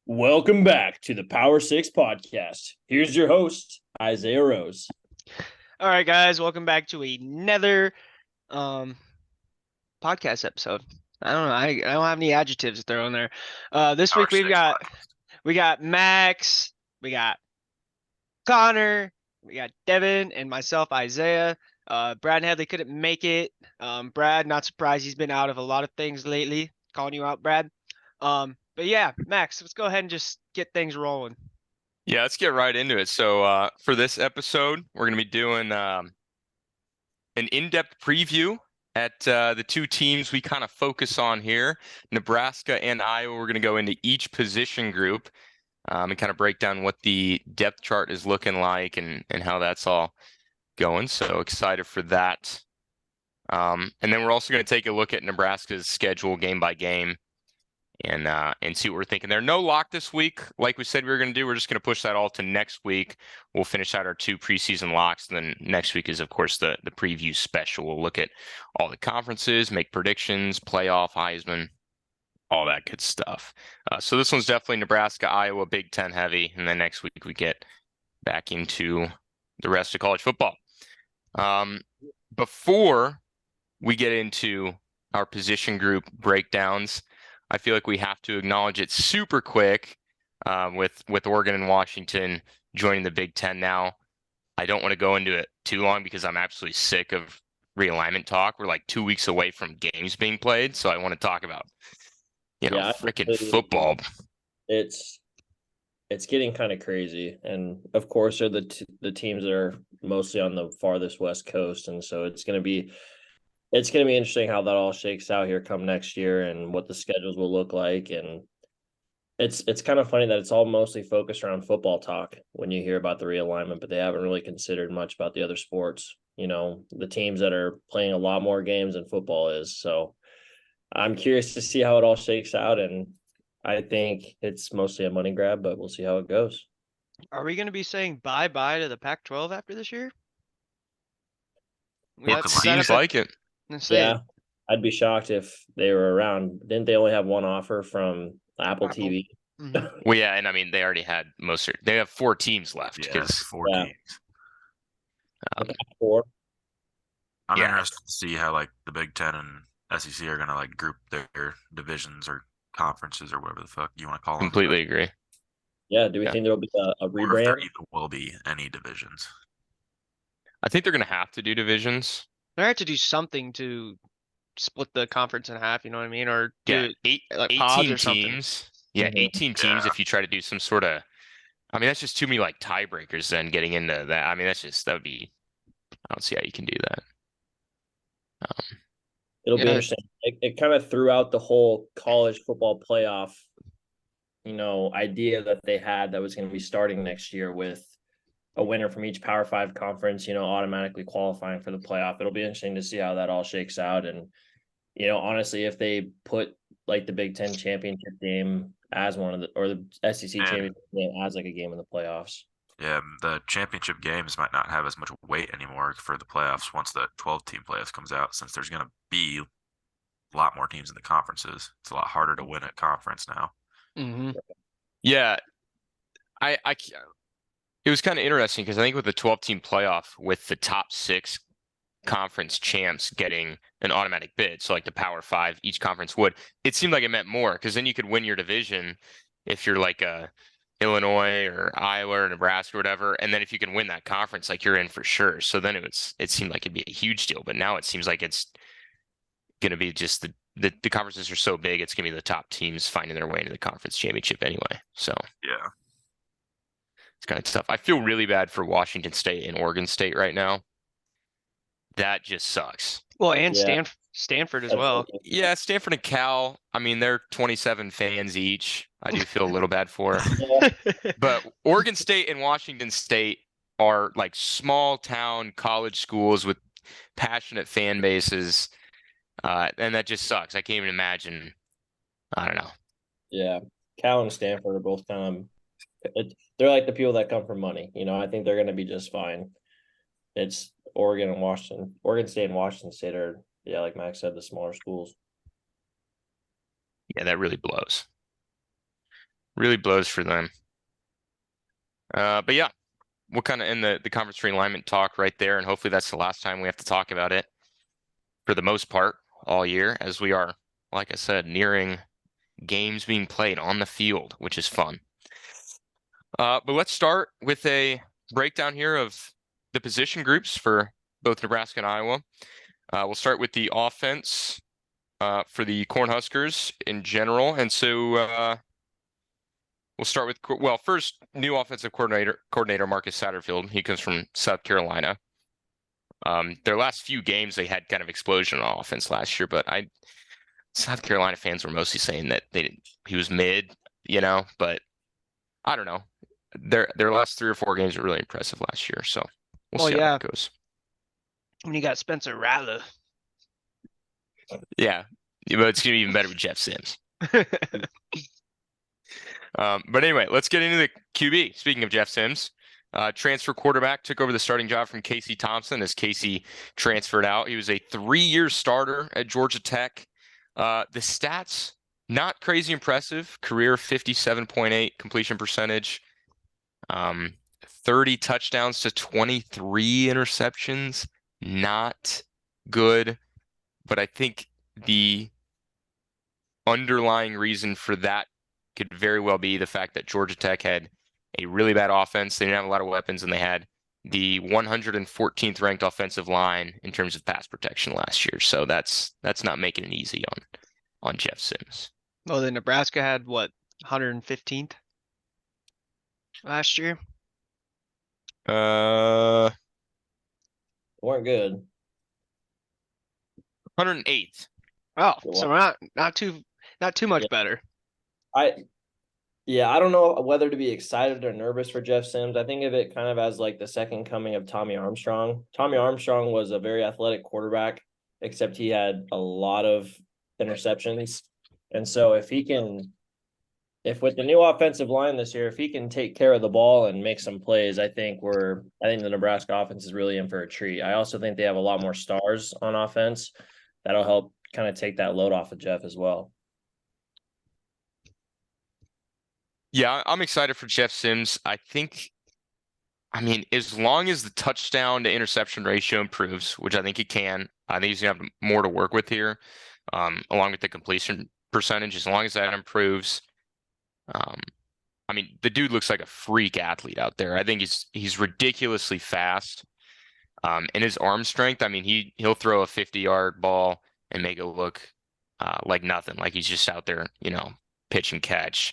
Welcome back to the Power Six Podcast. Here's your host, Isaiah Rose. All right, guys, welcome back to another um podcast episode. I don't know. I don't have any adjectives to throw in there. This Power week Six we got Max, we got Connor, we got Devin, and myself, Isaiah. Brad and Headley couldn't make it. Brad, not surprised, he's been out of a lot of things lately. Calling you out, Brad. But yeah, Max, let's go ahead and just get things rolling. Yeah, let's get right into it. So for this episode, we're going to be doing an in-depth preview at the two teams we kind of focus on here, Nebraska and Iowa. We're going to go into each position group and kind of break down what the depth chart is looking like and how that's all going. So excited for that. And then we're also going to take a look at Nebraska's schedule game by game and see what we're thinking there. No lock this week. Like we said we were going to do, we're just going to push that all to next week. We'll finish out our two preseason locks. And then next week is, of course, the preview special. We'll look at all the conferences, make predictions, playoff, Heisman, all that good stuff. So this one's definitely Nebraska, Iowa, Big Ten heavy. And then next week we get back into the rest of college football. Before we get into our position group breakdowns, I feel like we have to acknowledge it super quick with Oregon and Washington joining the Big Ten now. I don't want to go into it too long because I'm absolutely sick of realignment talk. We're like 2 weeks away from games being played, so I want to talk about, freaking football. It's getting kind of crazy, and of course, they're the teams that are mostly on the farthest West Coast, and so it's going to be interesting how that all shakes out here come next year and what the schedules will look like. And it's kind of funny that it's all mostly focused around football talk when you hear about the realignment, but they haven't really considered much about the other sports, the teams that are playing a lot more games than football is. So I'm curious to see how it all shakes out. And I think it's mostly a money grab, but we'll see how it goes. Are we going to be saying bye-bye to the Pac-12 after this year? It seems like it. Yeah, I'd be shocked if they were around. Didn't they only have one offer from Apple TV? Mm-hmm. Well, yeah, and I mean they already had they have 4 teams left because four teams. Four. I'm interested to see how like the Big Ten and SEC are gonna like group their divisions or conferences or whatever the fuck you want to call them. Completely agree. Yeah, do we think there'll be a rebrand? Or if there even will be any divisions. I think they're gonna have to do divisions. They have to do something to split the conference in half, you know what I mean? Or do 18 teams. Yeah, 18 teams if you try to do some sort of, I mean, that's just too many like tiebreakers then getting into that. I mean, that would be, I don't see how you can do that. It'll be interesting. It kind of threw out the whole college football playoff, idea that they had that was going to be starting next year with a winner from each Power 5 conference, automatically qualifying for the playoff. It'll be interesting to see how that all shakes out. And, honestly, if they put like the Big Ten championship game as one of or the SEC championship game as like a game in the playoffs. Yeah, the championship games might not have as much weight anymore for the playoffs once the 12-team playoffs comes out, since there's going to be a lot more teams in the conferences. It's a lot harder to win a conference now. Mm-hmm. Yeah, it was kind of interesting because I think with the 12-team playoff, with the top 6 conference champs getting an automatic bid, so like the Power 5, each conference would, it seemed like it meant more because then you could win your division if you're like a Illinois or Iowa or Nebraska or whatever, and then if you can win that conference, like you're in for sure. So then it seemed like it'd be a huge deal, but now it seems like it's going to be just the conferences are so big, it's going to be the top teams finding their way into the conference championship anyway. So yeah, it's kind of tough. I feel really bad for Washington State and Oregon State right now. That just sucks. Well, and Stanford as well. Yeah, Stanford and Cal. I mean, they're 27 fans each. I do feel a little bad for. But Oregon State and Washington State are like small town college schools with passionate fan bases. And that just sucks. I can't even imagine. I don't know. Yeah. Cal and Stanford are both kind of, they're like the people that come for money. I think they're going to be just fine. It's Oregon State and Washington State are, like Max said, the smaller schools. Yeah, that really blows. Really blows for them. But yeah, we'll kind of end the conference realignment talk right there, and hopefully that's the last time we have to talk about it for the most part all year, as we are, like I said, nearing games being played on the field, which is fun. But let's start with a breakdown here of the position groups for both Nebraska and Iowa. We'll start with the offense for the Cornhuskers in general. And so we'll start with, well, first, new offensive coordinator Marcus Satterfield. He comes from South Carolina. Their last few games, they had kind of explosion on offense last year, but South Carolina fans were mostly saying that he was mid, but I don't know. Their last 3 or 4 games were really impressive last year, so we'll Well, see how yeah. that goes. When you got Spencer Rattler. Yeah, but it's gonna be even better with Jeff Sims. But anyway, let's get into the QB. Speaking of Jeff Sims, transfer quarterback took over the starting job from Casey Thompson as Casey transferred out. He was a 3-year starter at Georgia Tech. The stats, not crazy impressive. Career 57.8 completion percentage. 30 touchdowns to 23 interceptions. Not good. But I think the underlying reason for that could very well be the fact that Georgia Tech had a really bad offense. They didn't have a lot of weapons, and they had the 114th ranked offensive line in terms of pass protection last year. So that's not making it easy on Jeff Sims. Well, then Nebraska had what, 115th last year? Weren't good. Oh, 108th. so we're not too much better. I don't know whether to be excited or nervous for Jeff Sims. I think of it kind of as like the second coming of Tommy Armstrong. Tommy Armstrong was a very athletic quarterback, except he had a lot of interceptions. And so if with the new offensive line this year, if he can take care of the ball and make some plays, I think the Nebraska offense is really in for a treat. I also think they have a lot more stars on offense. That'll help kind of take that load off of Jeff as well. Yeah, I'm excited for Jeff Sims. I mean, as long as the touchdown to interception ratio improves, which I think it can, I think he's gonna have more to work with here, along with the completion percentage. As long as that improves, I mean, the dude looks like a freak athlete out there. I think he's ridiculously fast. And his arm strength, I mean, he'll throw a 50-yard ball and make it look like nothing, like he's just out there, pitch and catch.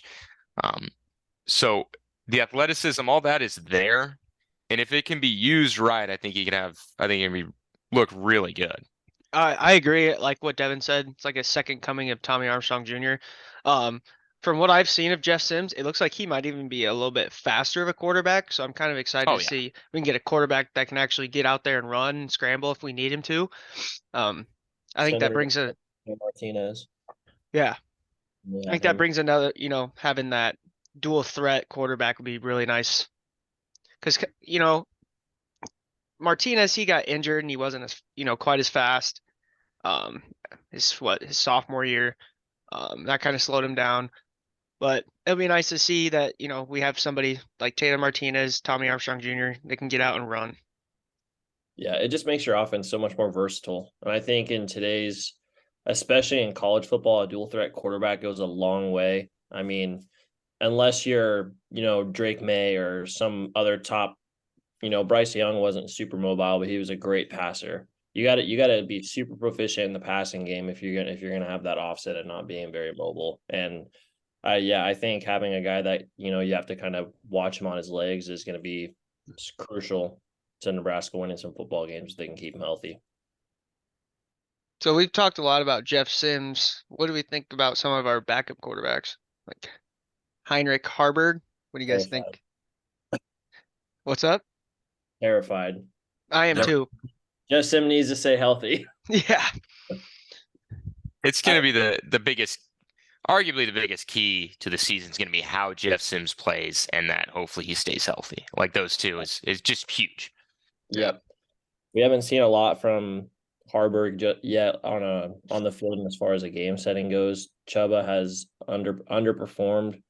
So the athleticism, all that is there. And if it can be used right, I think it can look really good. I agree. Like what Devin said, it's like a second coming of Tommy Armstrong Jr. From what I've seen of Jeff Sims, it looks like he might even be a little bit faster of a quarterback. So I'm kind of excited to see if we can get a quarterback that can actually get out there and run and scramble if we need him to. I think that brings Martinez. Yeah. I think that brings another, having that dual threat quarterback would be really nice. Because, Martinez, he got injured and he wasn't as, quite as fast. His sophomore year, that kind of slowed him down. But it'll be nice to see that, we have somebody like Taylor Martinez, Tommy Armstrong Jr., they can get out and run. Yeah, it just makes your offense so much more versatile. And I think in today's, especially in college football, a dual threat quarterback goes a long way. I mean, unless you're, Drake May or some other top, Bryce Young wasn't super mobile, but he was a great passer. You got to be super proficient in the passing game if you're gonna have that offset and not being very mobile. And I think having a guy that you have to kind of watch him on his legs is going to be crucial to Nebraska winning some football games if they can keep him healthy. So we've talked a lot about Jeff Sims. What do we think about some of our backup quarterbacks, like Heinrich Haarberg? What do you guys think? What's up? Terrified. I am too. Jeff Sims needs to stay healthy. Yeah. It's going to be the biggest, arguably the biggest key to the season is going to be how Jeff Sims plays, and that hopefully he stays healthy. Like those two is just huge. Yep. We haven't seen a lot from Haarberg yet on the field, and as far as a game setting goes, Chuba has underperformed.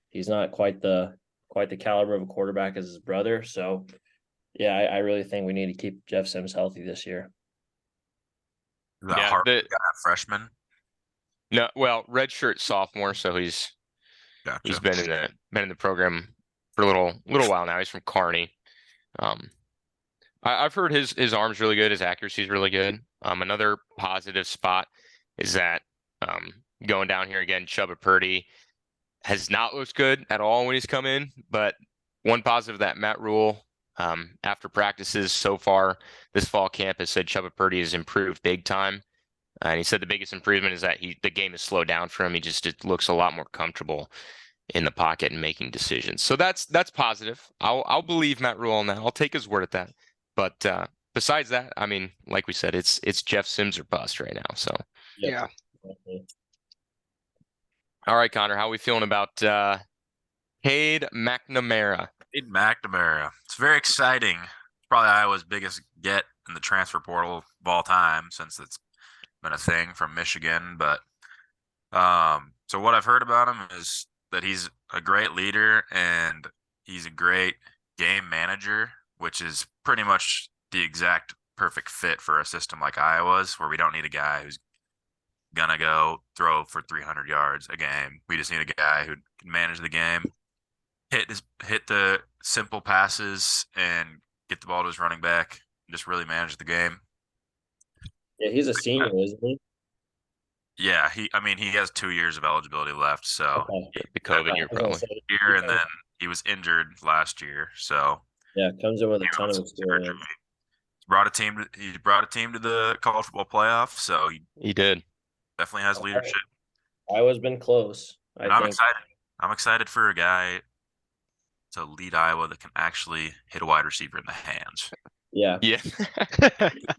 he's not quite the caliber of a quarterback as his brother. So yeah, I really think we need to keep Jeff Sims healthy this year. The Yeah, Harvard guy, freshman. no, well, redshirt sophomore, so he's Gotcha. been in the program for a little while now. He's from Kearney. I've heard his arm's really good, his accuracy's really good. Another positive spot is that going down here again, Chubba Purdy has not looked good at all when he's come in, but one positive that Matt Rule, after practices so far this fall camp, has said Chubba Purdy has improved big time. And he said the biggest improvement is that the game has slowed down for him. It looks a lot more comfortable in the pocket and making decisions. So that's positive. I'll believe Matt Rule on that. I'll take his word at that. But besides that, I mean, like we said, it's Jeff Sims or bust right now. So Yep. Yeah. all right, Connor, how are we feeling about Cade McNamara? Cade McNamara. It's very exciting. It's probably Iowa's biggest get in the transfer portal of all time since it's been a thing from Michigan. But so what I've heard about him is that he's a great leader and he's a great game manager, which is pretty much the exact perfect fit for a system like Iowa's, where we don't need a guy who's gonna go throw for 300 yards a game. We just need a guy who can manage the game, hit the simple passes, and get the ball to his running back, and just really manage the game. Yeah, he's a senior, isn't he? Yeah, he has 2 years of eligibility left, so Okay. The COVID year, I was gonna probably. say, year, and then he was injured last year, so yeah, comes in with a he ton of was surgery. experience. He brought a team to the college football playoff, so he He did. definitely has leadership. Iowa's been close. And I'm excited. I'm excited for a guy to lead Iowa that can actually hit a wide receiver in the hands. Yeah. Yeah.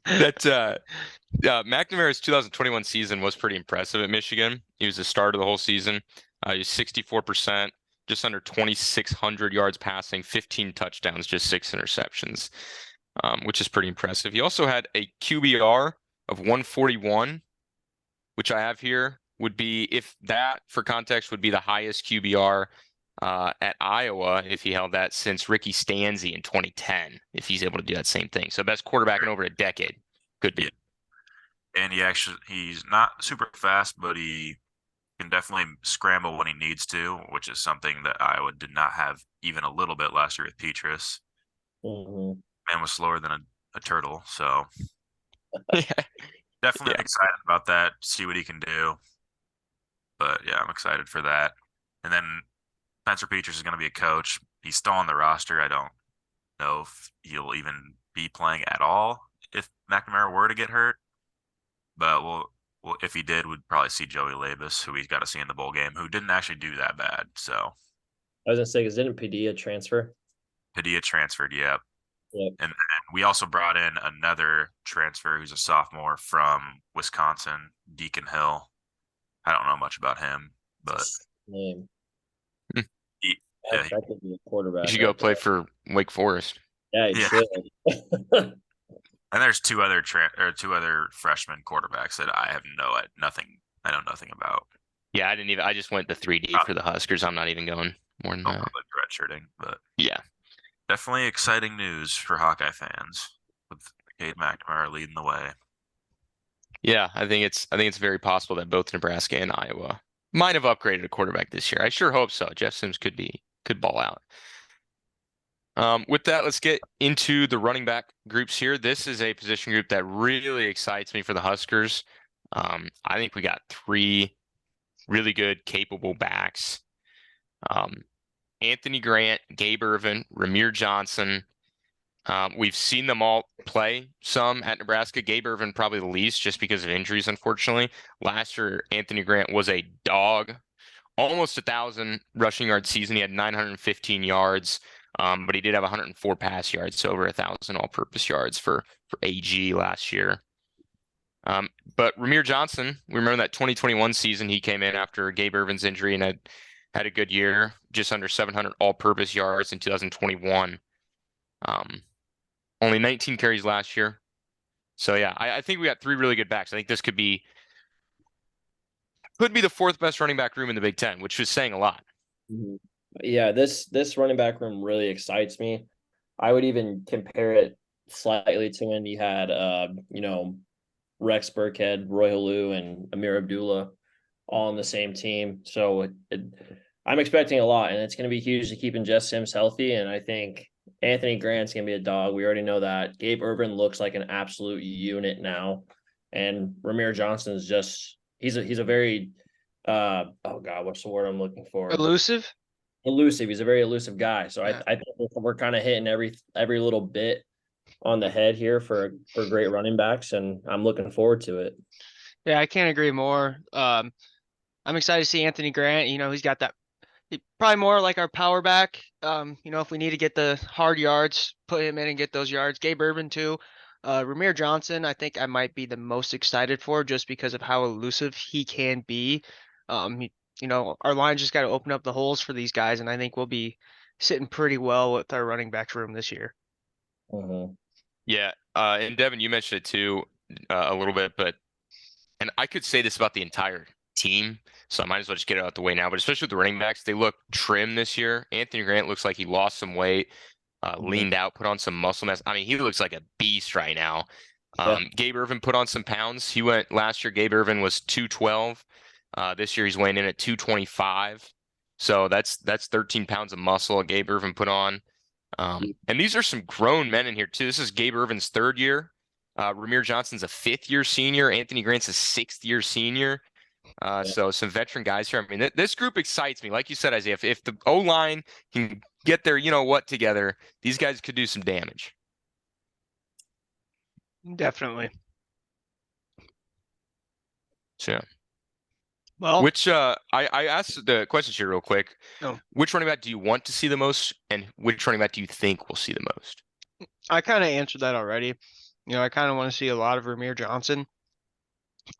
That McNamara's 2021 season was pretty impressive at Michigan. He was the start of the whole season. He was 64%, just under 2,600 yards passing, 15 touchdowns, just 6 interceptions, which is pretty impressive. He also had a QBR of 141, which I have here, would be, if that, for context, would be the highest QBR at Iowa if he held that since Ricky Stanzi in 2010, if he's able to do that same thing. So best quarterback in over a decade. Could be. Yeah. And he's not super fast, but he can definitely scramble when he needs to, which is something that Iowa did not have even a little bit last year with Petrus. Mm-hmm. Man was slower than a turtle, so Yeah. definitely excited about that, see what he can do. But yeah, I'm excited for that. And then Spencer Petras is going to be a coach. He's still on the roster. I don't know if he'll even be playing at all if McNamara were to get hurt. But if he did, we'd probably see Joey Labus, who he's got to see in the bowl game, who didn't actually do that bad. So I was gonna say, because didn't Padilla transfer? Padilla transferred, yeah. Yep. And we also brought in another transfer who's a sophomore from Wisconsin, Deacon Hill. I don't know much about him, but Name. yeah, That could be a quarterback. You should go play for Wake Forest. Yeah, he Yeah. should. and there's two other freshman quarterbacks that I know nothing about. Yeah, I just went the 3D for the Huskers. I'm not even going more than that. Redshirting, but Yeah. definitely exciting news for Hawkeye fans with Cade McNamara leading the way. Yeah, I think it's very possible that both Nebraska and Iowa might have upgraded a quarterback this year. I sure hope so. Jeff Sims could ball out. With that, let's get into the running back groups here. This is a position group that really excites me for the Huskers. I think we got 3 really good, capable backs. Anthony Grant, Gabe Ervin, Ramir Johnson. We've seen them all play some at Nebraska. Gabe Ervin probably the least, just because of injuries, unfortunately. Last year, Anthony Grant was a dog. Almost 1,000 rushing yard season. He had 915 yards, but he did have 104 pass yards, so over 1,000 all-purpose yards for AG last year. But Ramir Johnson, we remember that 2021 season, he came in after Gabe Ervin's injury and had a good year, just under 700 all-purpose yards in 2021. Only 19 carries last year. So yeah, I think we got 3 really good backs. I think this could be the 4th best running back room in the Big Ten, which is saying a lot. Mhm. Yeah, this running back room really excites me. I would even compare it slightly to when you had Rex Burkhead, Roy Halou, and Amir Abdullah all on the same team. So I'm expecting a lot, and it's going to be huge to keeping Jess Sims healthy. And I think Anthony Grant's going to be a dog. We already know that. Gabe Ervin looks like an absolute unit now, and Ramir Johnson is just he's a very oh god, what's the word I'm looking for? Elusive. Elusive. He's a very elusive guy. So Yeah. I think we're kind of hitting every little bit on the head here for great running backs, and I'm looking forward to it. Yeah, I can't agree more. I'm excited to see Anthony Grant. He's got that probably more like our power back. If we need to get the hard yards, put him in and get those yards. Gabe Ervin too. Ramir Johnson, I think I might be the most excited for just because of how elusive he can be. Our line just got to open up the holes for these guys, and I think we'll be sitting pretty well with our running backs room this year. Mm-hmm. Yeah, and Devin, you mentioned it too a little bit, and I could say this about the entire team, so I might as well just get it out the way now. But especially with the running backs, they look trim this year. Anthony Grant looks like he lost some weight, leaned out, put on some muscle mass. I mean, he looks like a beast right now. Yeah. Gabe Ervin put on some pounds. He went last year. Gabe Ervin was 212. This year he's weighing in at 225. So that's 13 pounds of muscle Gabe Ervin put on. And these are some grown men in here too. This is Gabe Ervin's third year. Ramir Johnson's a fifth-year senior. Anthony Grant's a sixth-year senior. So some veteran guys here. I mean, this group excites me. Like you said, Isaiah, if the O-line can get their together, these guys could do some damage. Definitely. So, yeah. Well, Which I asked the questions here real quick. Oh. Which running back do you want to see the most, and which running back do you think we'll see the most? I kind of answered that already. I kind of want to see a lot of Ramir Johnson,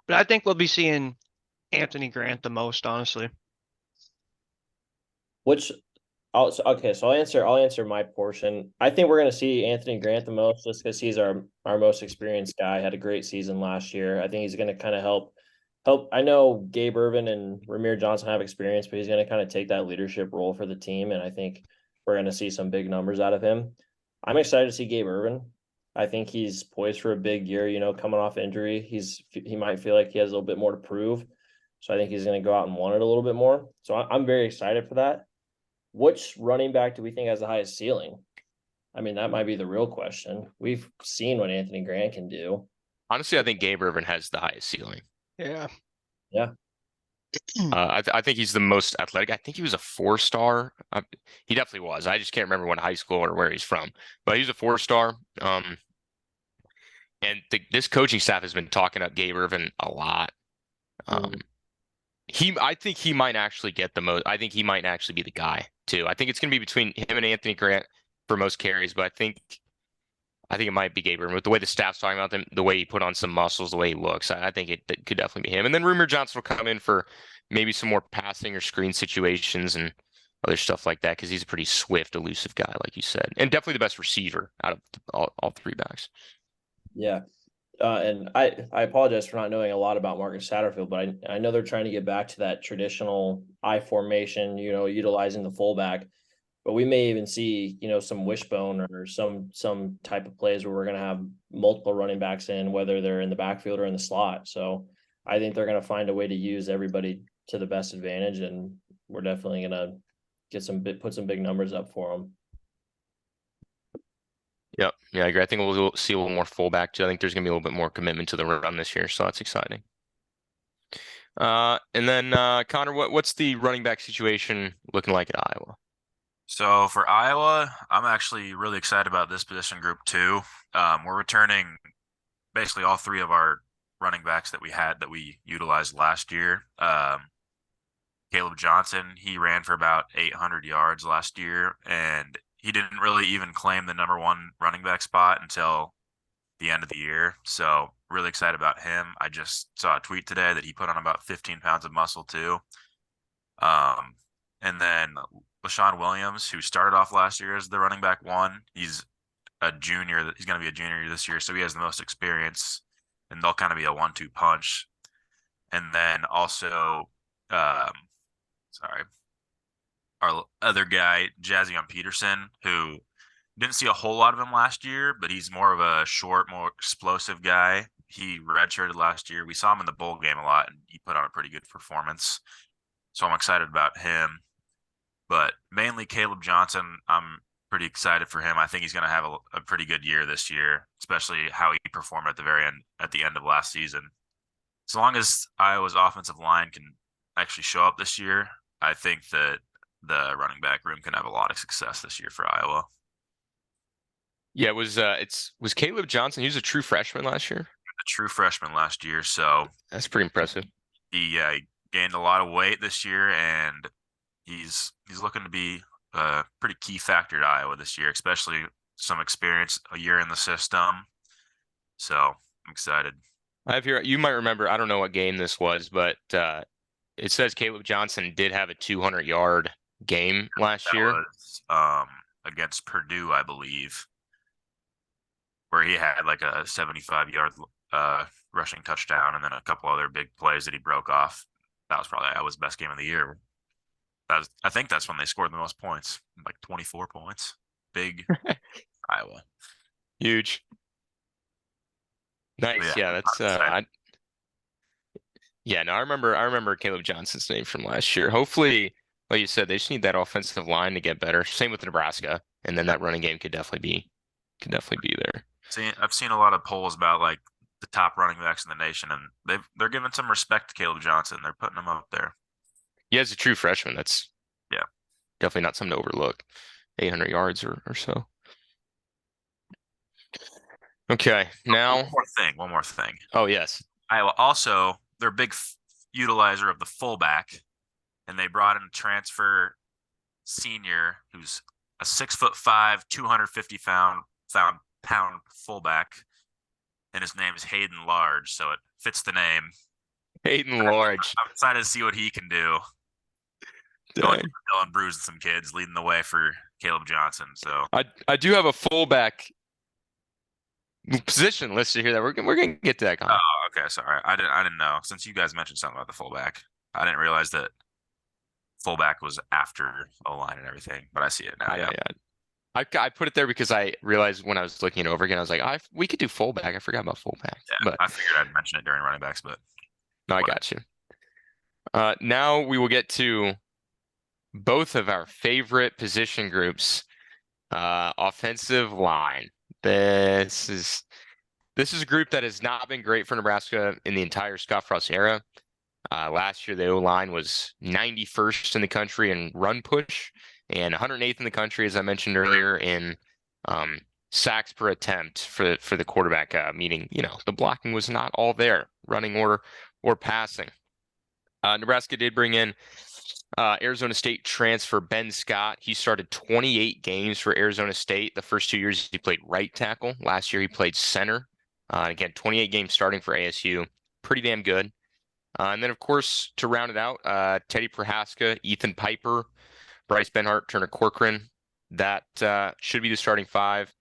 but I think we'll be seeing Anthony Grant the most, honestly. Okay, so I'll answer my portion. I think we're gonna see Anthony Grant the most just because he's our most experienced guy. Had a great season last year. I think he's gonna kind of help. I know Gabe Ervin and Ramir Johnson have experience, but he's gonna kind of take that leadership role for the team, and I think we're gonna see some big numbers out of him. I'm excited to see Gabe Ervin. I think he's poised for a big year. Coming off injury, he might feel like he has a little bit more to prove. So I think he's gonna go out and want it a little bit more. So I'm very excited for that. Which running back do we think has the highest ceiling? I mean, that might be the real question. We've seen what Anthony Grant can do. Honestly, I think Gabe Ervin has the highest ceiling. Yeah. Yeah. I think he's the most athletic. I think he was a 4-star. He definitely was. I just can't remember what high school or where he's from, but he's a 4-star. And this coaching staff has been talking up Gabe Ervin a lot. I think he might actually get the most. I think he might actually be the guy too. I think it's going to be between him and Anthony Grant for most carries, but I think it might be Gabe Ervin with the way the staff's talking about them, the way he put on some muscles, the way he looks. I think it could definitely be him. And then Rumor Johnson will come in for maybe some more passing or screen situations and other stuff like that because he's a pretty swift, elusive guy, like you said, and definitely the best receiver out of all three backs. Yeah. And I apologize for not knowing a lot about Marcus Satterfield, but I know they're trying to get back to that traditional I formation, utilizing the fullback. But we may even see, some wishbone or some type of plays where we're going to have multiple running backs in, whether they're in the backfield or in the slot. So I think they're going to find a way to use everybody to the best advantage, and we're definitely going to put some big numbers up for them. Yep. Yeah, I agree. I think we'll see a little more fullback too. I think there's going to be a little bit more commitment to the run this year, so that's exciting. And then Connor, what's the running back situation looking like at Iowa? So for Iowa, I'm actually really excited about this position group too. We're returning basically all three of our running backs that we utilized last year. Caleb Johnson, he ran for about 800 yards last year, and he didn't really even claim the number one running back spot until the end of the year. So really excited about him. I just saw a tweet today that he put on about 15 pounds of muscle too. And then LaShawn Williams, who started off last year as the running back one, he's a junior. He's going to be a junior this year, so he has the most experience, and they'll kind of be a 1-2 punch. And then also, our other guy, Jazzion Peterson, who didn't see a whole lot of him last year, but he's more of a short, more explosive guy. He redshirted last year. We saw him in the bowl game a lot, and he put on a pretty good performance. So I'm excited about him. But mainly Caleb Johnson, I'm pretty excited for him. I think he's going to have a pretty good year this year, especially how he performed at the end of last season. As long as Iowa's offensive line can actually show up this year, I think that the running back room can have a lot of success this year for Iowa. Yeah, was Caleb Johnson. He was a true freshman last year. A true freshman last year, so That's pretty impressive. he gained a lot of weight this year, and he's looking to be a pretty key factor to Iowa this year, especially some experience, a year in the system. So I'm excited. I have here. You might remember. I don't know what game this was, but it says Caleb Johnson did have a 200-yard game last That year. was against Purdue, I believe, where he had like a 75-yard rushing touchdown and then a couple other big plays that he broke off. That was probably Iowa's best game of the year. I think that's when they scored the most points, like 24 points. Big Iowa. Huge. Nice. Yeah, that's no, I remember Caleb Johnson's name from last year. Hopefully, like you said, they just need that offensive line to get better. Same with Nebraska, and then that running game could definitely be there. I've seen a lot of polls about like the top running backs in the nation, and they're giving some respect to Caleb Johnson. They're putting him up there. Yeah, as a true freshman, that's definitely not something to overlook. 800 yards or so. Okay, now one more thing. Oh yes, Iowa also, they're a big utilizer of the fullback, and they brought in a transfer senior who's a 6'5", 250-pound fullback, and his name is Hayden Large, so it fits the name. Hayden Large. I'm excited to see what he can do. Going and bruising some kids, leading the way for Caleb Johnson. So I do have a fullback position listed here that we're gonna get to that. Connor. Oh, okay, sorry. I didn't know. Since you guys mentioned something about the fullback, I didn't realize that fullback was after O-line and everything. But I see it now. Yeah. I put it there because I realized when I was looking it over again, I was like, we could do fullback. I forgot about fullback. Yeah, but I figured I'd mention it during running backs, but no, I got you. Now we will get to both of our favorite position groups, offensive line. This is a group that has not been great for Nebraska in the entire Scott Frost era. Last year, the O-line was 91st in the country in run push and 108th in the country, as I mentioned earlier, in sacks per attempt for the quarterback, meaning, the blocking was not all there, running or passing. Nebraska did bring in Arizona State transfer Ben Scott. He started 28 games for Arizona State. The first 2 years he played right tackle. Last year he played center. Again, 28 games starting for ASU. Pretty damn good. And then, of course, to round it out, Teddy Prohaska, Ethan Piper, Bryce Benhart, Turner Corcoran. That should be the starting five.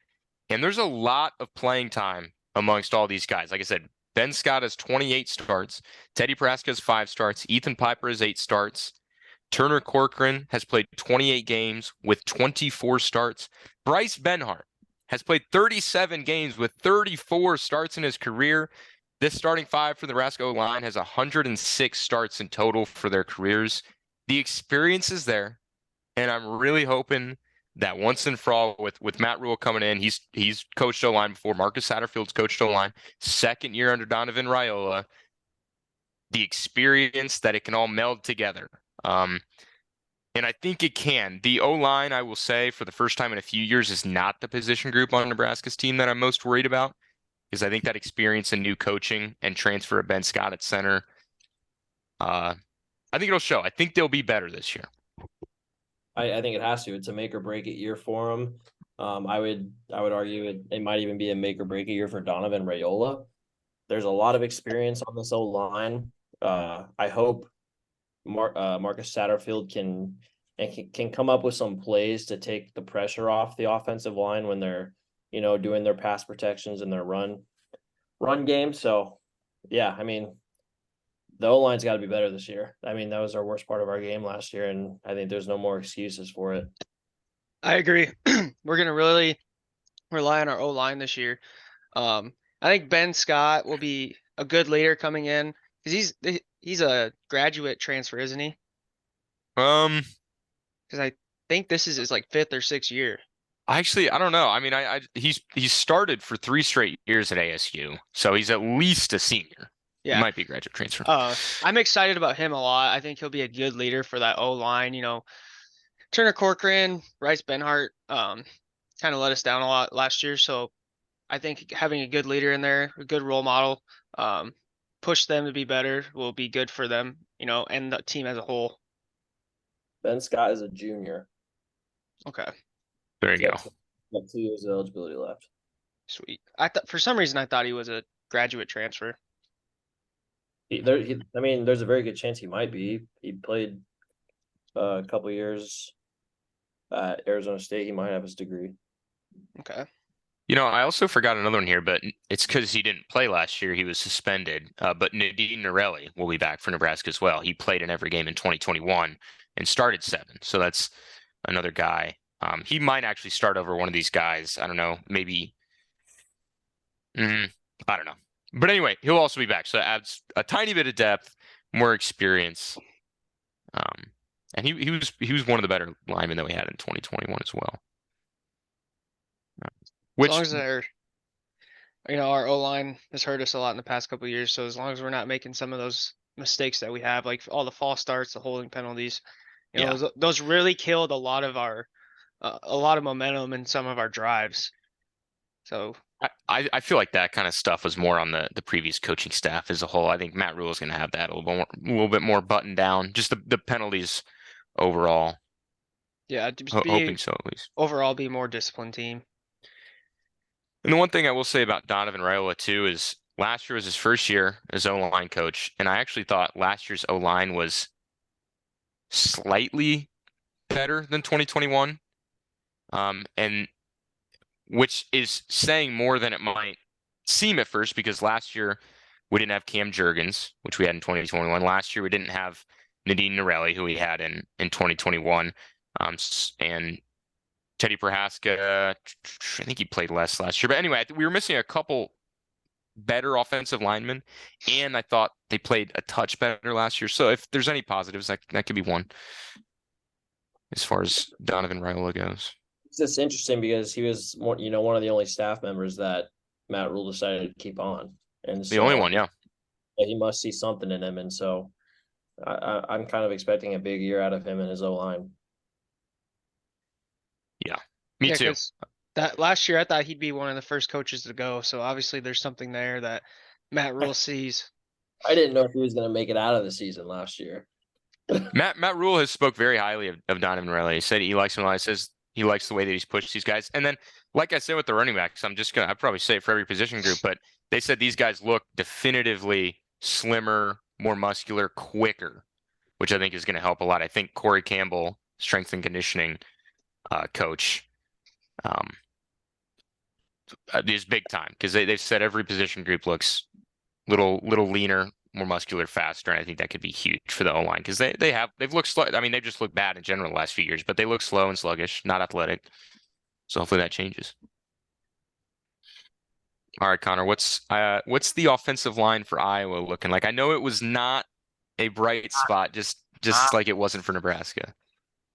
And there's a lot of playing time amongst all these guys. Like I said, Ben Scott has 28 starts. Teddy Prohaska has 5 starts. Ethan Piper has 8 starts. Turner Corcoran has played 28 games with 24 starts. Bryce Benhart has played 37 games with 34 starts in his career. This starting five for the Nebraska O-line has 106 starts in total for their careers. The experience is there, and I'm really hoping that once and for all, with Matt Rule coming in, he's coached O-line before. Marcus Satterfield's coached O-line. Second year under Donovan Raiola. The experience that it can all meld together. And I think it can. The O-line, I will say, for the first time in a few years, is not the position group on Nebraska's team that I'm most worried about, because I think that experience and new coaching and transfer of Ben Scott at center, I think it'll show. I think they'll be better this year. I think it has to. It's a make or break it year for them. I would argue it might even be a make or break it year for Donovan Raiola. There's a lot of experience on this O-line. I hope Marcus Satterfield can come up with some plays to take the pressure off the offensive line when they're, doing their pass protections and their run game. So, yeah, I mean, the O-line's got to be better this year. I mean, that was our worst part of our game last year, and I think there's no more excuses for it. I agree. We're gonna really rely on our O-line this year. I think Ben Scott will be a good leader coming in because he's a graduate transfer, isn't he? Um, Because I think this is his like 5th or 6th year. Actually, I don't know. I mean, he's started for 3 straight years at ASU, so he's at least a senior. He Yeah. might be a graduate transfer. I'm excited about him a lot. I think he'll be a good leader for that O line. Turner Corcoran, Bryce Benhart, kind of let us down a lot last year. So I think having a good leader in there, a good role model, push them to be better will be good for them, and the team as a whole. Ben Scott is a junior. Okay, There you He's go. got 2 years of eligibility left. sweet. I thought for some reason I thought he was a graduate transfer. I mean, there's a very good chance he might be. He played a couple years at Arizona State. He might have his degree. Okay. I also forgot another one here, but it's because he didn't play last year. He was suspended. But Nadine Norelli will be back for Nebraska as well. He played in every game in 2021 and started 7. So that's another guy. He might actually start over one of these guys. I don't know. Maybe. I don't know. But anyway, he'll also be back. So it adds a tiny bit of depth, more experience. And he was one of the better linemen that we had in 2021 as well. As long as our O line has hurt us a lot in the past couple of years. So as long as we're not making some of those mistakes that we have, like all the false starts, the holding penalties, Yeah. those really killed a lot of momentum in some of our drives. So I feel like that kind of stuff was more on the previous coaching staff as a whole. I think Matt Rule is going to have that a little bit more buttoned down. Just the penalties overall. yeah, just Hoping so at least. overall be a more disciplined team. And the one thing I will say about Donovan Raiola too is last year was his first year as O-line coach, and I actually thought last year's O-line was slightly better than 2021. And which is saying more than it might seem at first, because last year we didn't have Cam Jurgens, which we had in 2021. Last year we didn't have Nadine Norelli, who we had in 2021. And Teddy Prohaska, I think he played less last year. But anyway, we were missing a couple better offensive linemen, and I thought they played a touch better last year. So if there's any positives, that could be one as far as Donovan Raiola goes. It's just interesting because he was one of the only staff members that Matt Rule decided to keep on, and The only one, yeah. He must see something in him, and so I'm kind of expecting a big year out of him and his O-line. Yeah, me too. 'Cause that last year I thought he'd be one of the first coaches to go. So obviously there's something there that Matt Rule sees. I didn't know if he was going to make it out of the season last year. Matt Rule has spoke very highly of Donovan Riley. He said he likes him a lot. He says he likes the way that he's pushed these guys. And then, like I said with the running backs, I'd probably say it for every position group, but they said these guys look definitively slimmer, more muscular, quicker, which I think is going to help a lot. I think Corey Campbell, strength and conditioning coach, is big time, because they've said every position group looks little leaner, more muscular, faster, and I think that could be huge for the O-line, because they've looked slow. I mean, they've just looked bad in general the last few years, but they look slow and sluggish, not athletic. So hopefully that changes. All right, Connor, what's the offensive line for Iowa looking like? I know it was not a bright spot, just like it wasn't for Nebraska.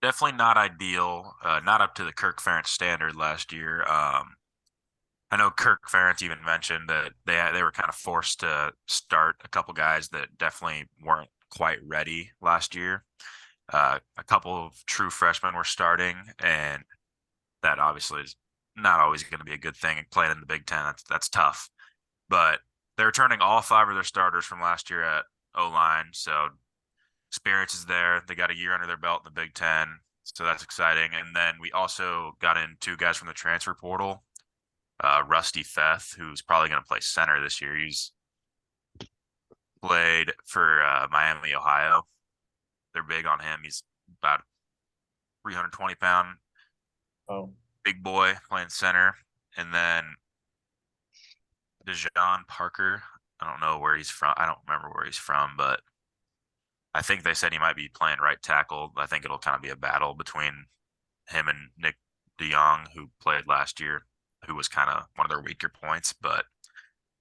Definitely not ideal. Not up to the Kirk Ferentz standard last year. I know Kirk Ferentz even mentioned that they were kind of forced to start a couple guys that definitely weren't quite ready last year. A couple of true freshmen were starting, and that obviously is not always going to be a good thing. And playing in the Big Ten, that's tough. But they're returning all 5 of their starters from last year at O-line, so experience is there. They got a year under their belt in the Big Ten, so that's exciting. And then we also got in 2 guys from the transfer portal. Rusty Feth, who's probably going to play center this year. He's played for Miami, Ohio. They're big on him. He's about 320-pound big boy playing center. And then Dejon Parker. I don't know where he's from. I don't remember where he's from, but I think they said he might be playing right tackle. I think it'll kind of be a battle between him and Nick DeYoung, who played last year, who was kind of one of their weaker points, but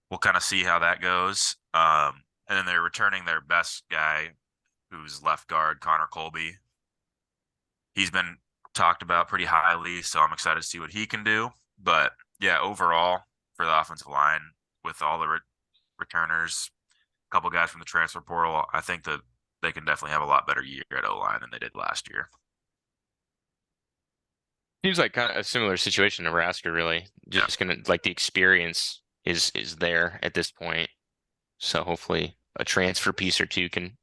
we'll kind of see how that goes. And then they're returning their best guy, who's left guard, Connor Colby. He's been talked about pretty highly, so I'm excited to see what he can do. But yeah, overall for the offensive line, with all the returners, a couple guys from the transfer portal, I think that they can definitely have a lot better year at O-line than they did last year. Seems like kind of a similar situation in Nebraska, really. Just gonna like the experience is there at this point. So hopefully a transfer piece or two can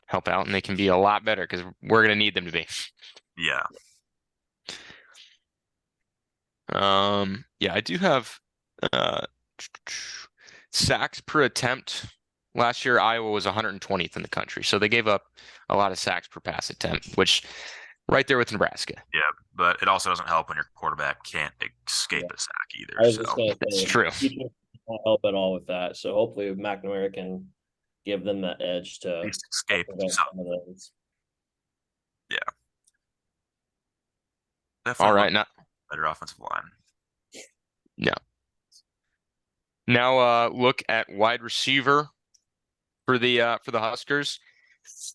help out and they can be a lot better because we're gonna need them to be. Yeah. Yeah, I do have sacks per attempt. Last year, Iowa was 120th in the country, so they gave up a lot of sacks per pass attempt, which right there with Nebraska. Yeah, but it also doesn't help when your quarterback can't escape a sack either. I was So just gonna That's say, true. he can't help at all with that. So hopefully McNamara can give them that edge to at least escape prevent some. some of those. Definitely All look right, now better offensive line. look at wide receiver for the Huskers.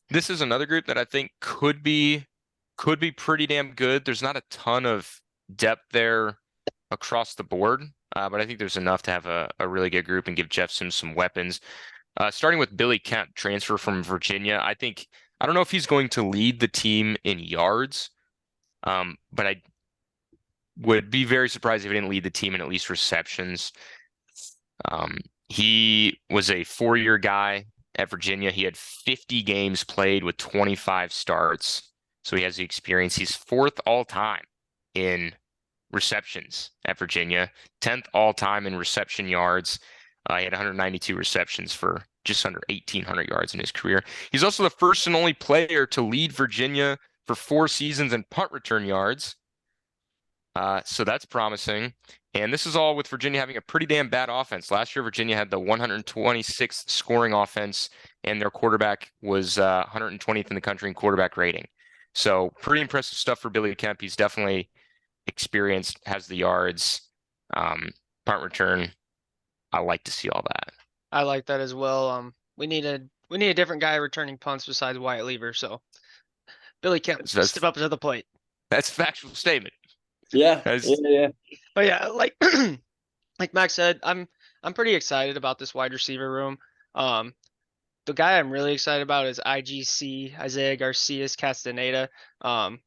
This is another group that I think could be pretty damn good. There's not a ton of depth there across the board, but I think there's enough to have a really good group and give Jeff Sims some weapons. Starting with Billy Kemp, transfer from Virginia. I don't know if he's going to lead the team in yards, but I would be very surprised if he didn't lead the team in at least receptions. He was a 4-year guy at Virginia. He had 50 games played with 25 starts. So he has the experience. He's 4th all time in receptions at Virginia, 10th all time in reception yards. He had 192 receptions for just under 1,800 yards in his career. He's also the first and only player to lead Virginia for 4 seasons in punt return yards. So that's promising. And this is all with Virginia having a pretty damn bad offense. Last year, Virginia had the 126th scoring offense, and their quarterback was 120th in the country in quarterback rating. So pretty impressive stuff for Billy Kemp. He's definitely experienced, has the yards, punt return. I like to see all that. I like that as well. We need a different guy returning punts besides Wyatt Lever. So Billy Kemp, step up to the plate. That's a factual statement. Yeah, That's- yeah. But yeah, like like Max said, I'm pretty excited about this wide receiver room. The guy I'm really excited about is IGC Isaiah Garcias Castaneda. We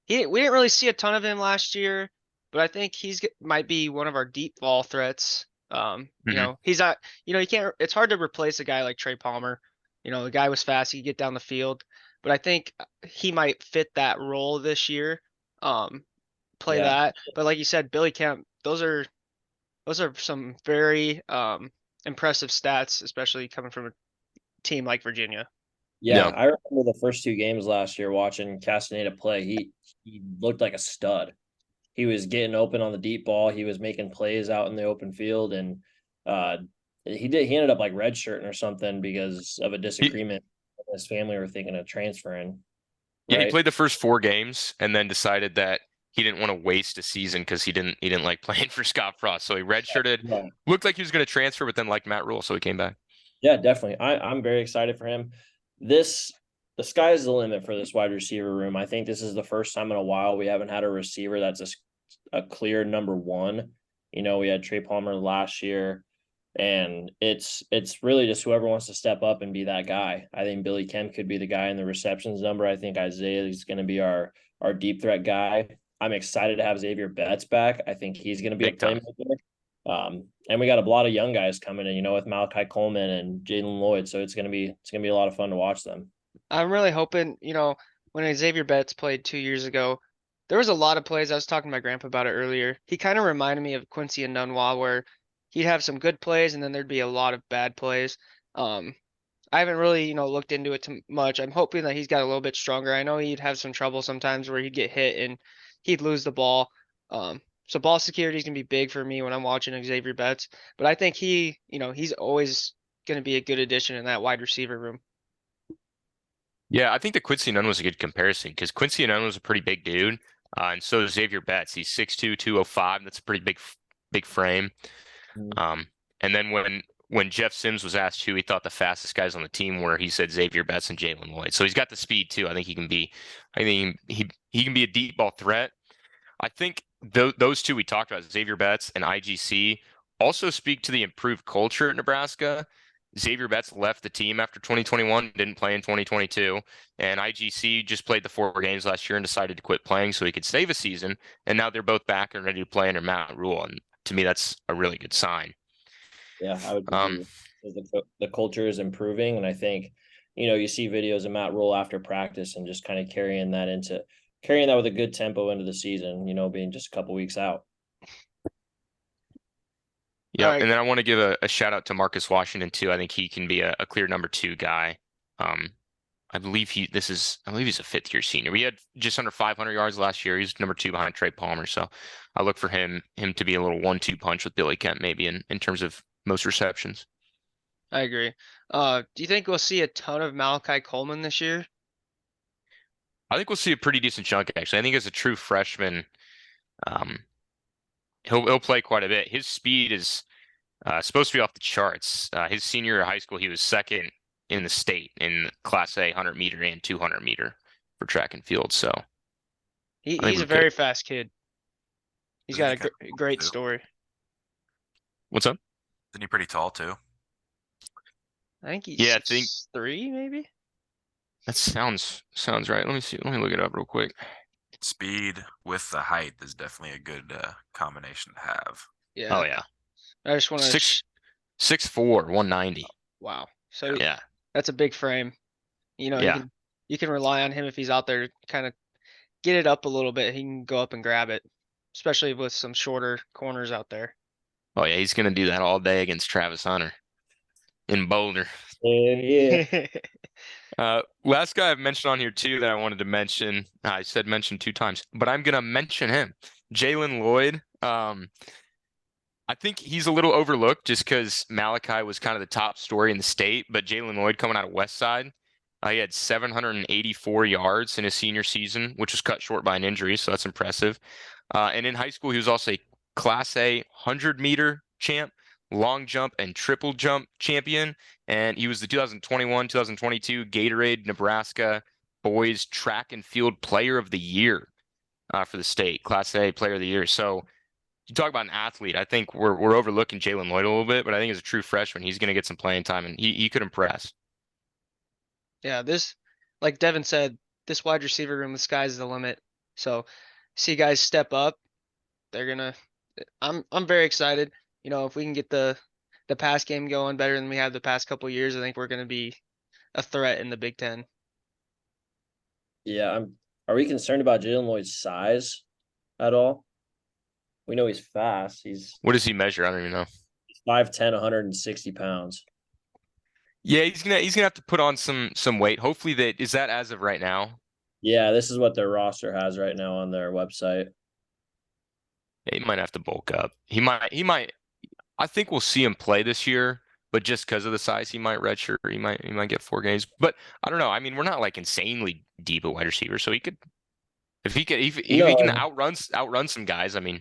didn't really see a ton of him last year, but I think might be one of our deep ball threats. You know, he's not, you know, you can't, it's hard to replace a guy like Trey Palmer. You know, the guy was fast, he could get down the field, but I think he might fit that role this year. Play Yeah. that. But like you said, Billy Kemp, those are some very impressive stats, especially coming from a team like Virginia. Yeah, No. I remember the first 2 games last year watching Castaneda play. He looked like a stud. He was getting open on the deep ball. He was making plays out in the open field, and he ended up like redshirting or something because of a disagreement. His family were thinking of transferring. Yeah, he Right? played the first 4 games and then decided that he didn't want to waste a season because he didn't like playing for Scott Frost. So he redshirted. Yeah. Looked like he was going to transfer, but then liked Matt Rule, so he came back. Yeah, definitely. I'm very excited for him. The sky's the limit for this wide receiver room. I think this is the first time in a while we haven't had a receiver that's a clear number 1. You know, we had Trey Palmer last year, and it's really just whoever wants to step up and be that guy. I think Billy Kemp could be the guy in the receptions number. I think Isaiah is going to be our deep threat guy. I'm excited to have Xavier Betts back. I think he's going to be Big a time. playmaker. And we got a lot of young guys coming in, you know, with Malachi Coleman and Jalen Lloyd. So it's gonna be a lot of fun to watch them. I'm really hoping, you know, when Xavier Betts played 2 years ago, there was a lot of plays. I was talking to my grandpa about it earlier. He kind of reminded me of Quincy and Nunwa, where he'd have some good plays and then there'd be a lot of bad plays. I haven't really, you know, looked into it too much. I'm hoping that he's got a little bit stronger. I know he'd have some trouble sometimes where he'd get hit and he'd lose the ball. So ball security is gonna be big for me when I'm watching Xavier Betts. But I think you know, he's always gonna be a good addition in that wide receiver room. Yeah, I think the Quincy Nunn was a good comparison because Quincy Nunn was a pretty big dude, and so is Xavier Betts. He's 6'2", 205. That's a pretty big frame. Mm. Um, and then when Jeff Sims was asked who he thought the fastest guys on the team were, he said Xavier Betts and Jalen Lloyd. So he's got the speed too. I think he can be a deep ball threat. I think those two we talked about, Xavier Betts and IGC, also speak to the improved culture at Nebraska. Xavier Betts left the team after 2021, didn't play in 2022, and IGC just played the 4 games last year and decided to quit playing so he could save a season. And now they're both back and ready to play under Matt Rule. And to me, that's a really good sign. Yeah, I would Um, agree. The culture is improving, and I think, you see videos of Matt Rule after practice and just kind of carrying that with a good tempo into the season. Being just a couple weeks out. All Yep. right. And then I want to give a shout out to Marcus Washington too. I think he can be a clear number 2 guy. I believe he's a 5th-year senior. We had just under 500 yards last year. He's number 2 behind Trey Palmer. So I look for him to be a little 1-2 punch with Billy Kemp maybe in terms of most receptions. I agree. Do you think we'll see a ton of Malachi Coleman this year? I think we'll see a pretty decent chunk actually. I think as a true freshman, um, he'll play quite a bit. His speed is supposed to be off the charts. His senior year of high school, he was second in the state in Class A 100-meter and 200-meter for track and field. So I think He's we a could. very fast kid. He's Isn't got he a kind of tall, great too? story. What's up? Isn't he pretty tall too? I think he's Yeah, I think 6'3", maybe. that sounds right. Let me see. Let me look it up real quick. Speed with the height is definitely a good combination to have. Yeah. Oh yeah, I just want to. 6'4", 190. Wow. So Yeah, that's a big frame. You yeah. can rely on him if he's out there, kind of get it up a little bit. He can go up and grab it, especially with some shorter corners out there. Oh yeah, he's gonna do that all day against Travis Hunter in Boulder. Yeah. Last guy I've mentioned on here too that I wanted to mention. I said mention 2 times, but I'm gonna mention him, Jalen Lloyd. I think he's a little overlooked just because Malachi was kind of the top story in the state, but Jalen Lloyd coming out of West Side, he had 784 yards in his senior season, which was cut short by an injury, so that's impressive. And in high school, he was also a Class A 100-meter champ, long jump and triple jump champion, and he was the 2021-2022 Gatorade Nebraska Boys Track and Field Player of the Year for the state, Class A Player of the Year. So you talk about an athlete. I think we're overlooking Jalen Lloyd a little bit, but I think as a true freshman, he's going to get some playing time, and he could impress. Yeah, like Devin said, this wide receiver room, the sky's the limit. So, see guys step up. They're gonna. I'm very excited. If we can get the pass game going better than we have the past couple years, I think we're gonna be a threat in the Big Ten. Yeah. Are we concerned about Jalen Lloyd's size at all? We know he's fast. He's What does he measure? I don't even know. 5'10", 160 pounds. Yeah, he's gonna have to put on some weight. Hopefully that as of right now. Yeah, this is what their roster has right now on their website. Yeah, he might have to bulk up. He might. I think we'll see him play this year, but just because of the size, he might redshirt. He might get 4 games. But I don't know. I mean, we're not like insanely deep at wide receiver, so he could if he can No, outrun some guys. I mean.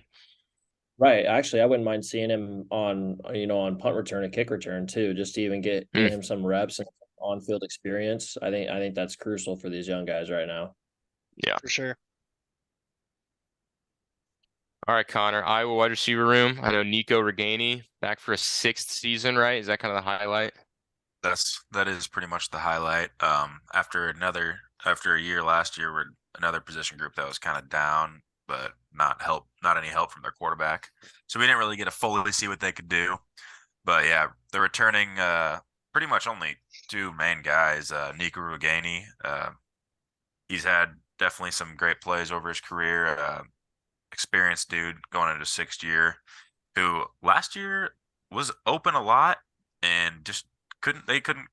right. Actually, I wouldn't mind seeing him on punt return and kick return too, just to even get him some reps and on field experience. I think that's crucial for these young guys right now. Yeah. For sure. All right, Connor. Iowa wide receiver room. I know Nico Reganey back for a 6th season, right? Is that kind of the highlight? That is pretty much the highlight. After a year last year with another position group that was kind of down, but not any help from their quarterback. So we didn't really get to fully see what they could do. But yeah, they're returning pretty much only 2 main guys. Nico Rugani, he's had definitely some great plays over his career. Experienced dude going into 6th year, who last year was open a lot and just couldn't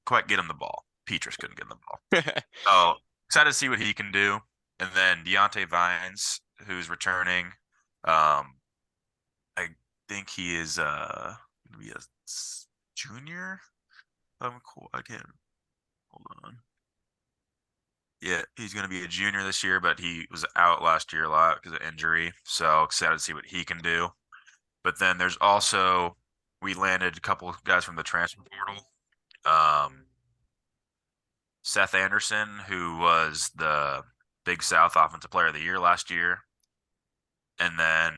quite get him the ball. Petrus couldn't get him the ball. So excited to see what he can do. And then Deontay Vines, who's returning. I think he is gonna be a junior. Cool. I can't hold on. Yeah, he's going to be a junior this year, but he was out last year a lot because of injury. So excited to see what he can do. But then there's also we landed a couple of guys from the transfer portal. Seth Anderson, who was the Big South Offensive Player of the Year last year, and then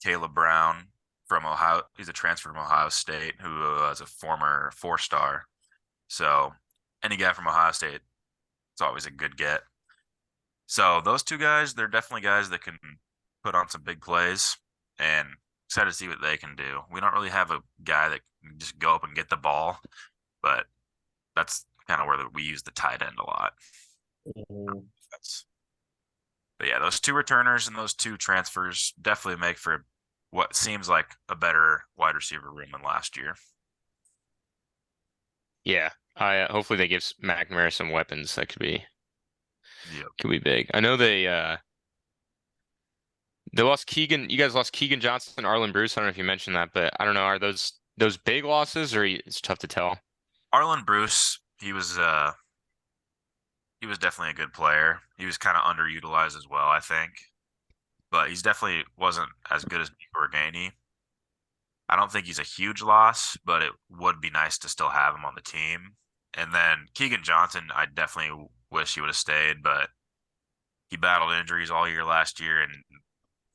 Caleb Brown from Ohio. He's a transfer from Ohio State who was a former 4-star. So any guy from Ohio State, it's always a good get. So those two guys, they're definitely guys that can put on some big plays, and excited to see what they can do. We don't really have a guy that can just go up and get the ball, but that's kind of where we use the tight end a lot. But yeah, those two returners and those two transfers definitely make for what seems like a better wide receiver room than last year. Yeah, I hopefully they give McNamara some weapons that could be Yep. big. I know they lost Keegan. You guys lost Keegan Johnson and Arlen Bruce. I don't know if you mentioned that, but I don't know. Are those big losses, or it's tough to tell? Arlen Bruce, he was definitely a good player. He was kind of underutilized as well, I think. But he's definitely wasn't as good as Organi. I don't think he's a huge loss, but it would be nice to still have him on the team. And then Keegan Johnson, I definitely wish he would have stayed, but he battled injuries all year last year and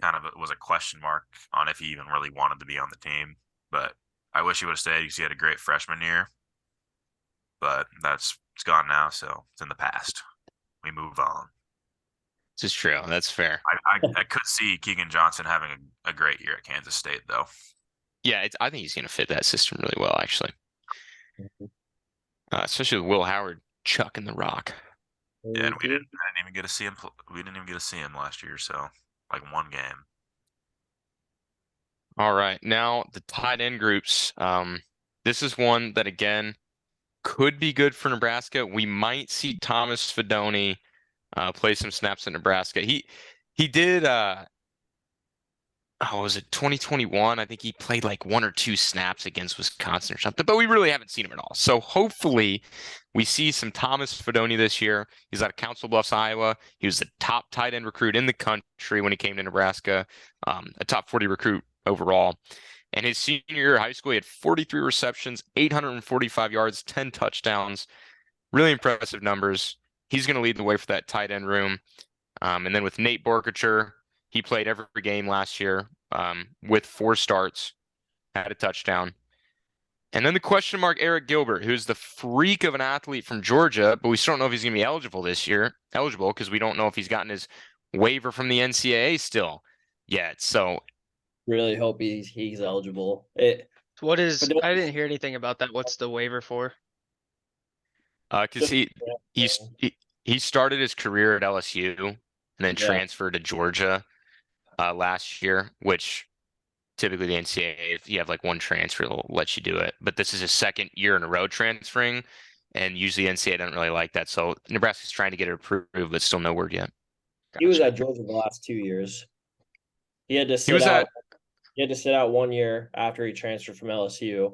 kind of was a question mark on if he even really wanted to be on the team. But I wish he would have stayed because he had a great freshman year. But it's gone now, so it's in the past. We move on. This is true. That's fair. I could see Keegan Johnson having a great year at Kansas State, though. Yeah, I think he's going to fit that system really well, actually. Especially with Will Howard chucking the rock. Yeah, and I didn't even get to see him. We didn't even get to see him last year, so like one game. All right, now the tight end groups. This is one that again could be good for Nebraska. We might see Thomas Fidone play some snaps in Nebraska. He did was it 2021? I think he played like 1 or 2 snaps against Wisconsin or something, but we really haven't seen him at all. So hopefully we see some Thomas Fidone this year. He's out of Council Bluffs, Iowa. He was the top tight end recruit in the country when he came to Nebraska, a top 40 recruit overall. And his senior year of high school, he had 43 receptions, 845 yards, 10 touchdowns. Really impressive numbers. He's going to lead the way for that tight end room. And then with Nate Borkacher, he played every game last year with 4 starts, had a touchdown. And then the question mark, Eric Gilbert, who's the freak of an athlete from Georgia, but we still don't know if he's going to be eligible this year. Eligible because we don't know if he's gotten his waiver from the NCAA still yet. So really hope he's eligible. I didn't hear anything about that. What's the waiver for? Because he started his career at LSU and then transferred to Georgia last year, which typically the NCAA, if you have like one transfer, they'll let you do it. But this is his second year in a row transferring, and usually NCAA doesn't really like that. So Nebraska's trying to get it approved, but still no word yet. He was at Georgia the last 2 years. He had to sit out 1 year after he transferred from LSU,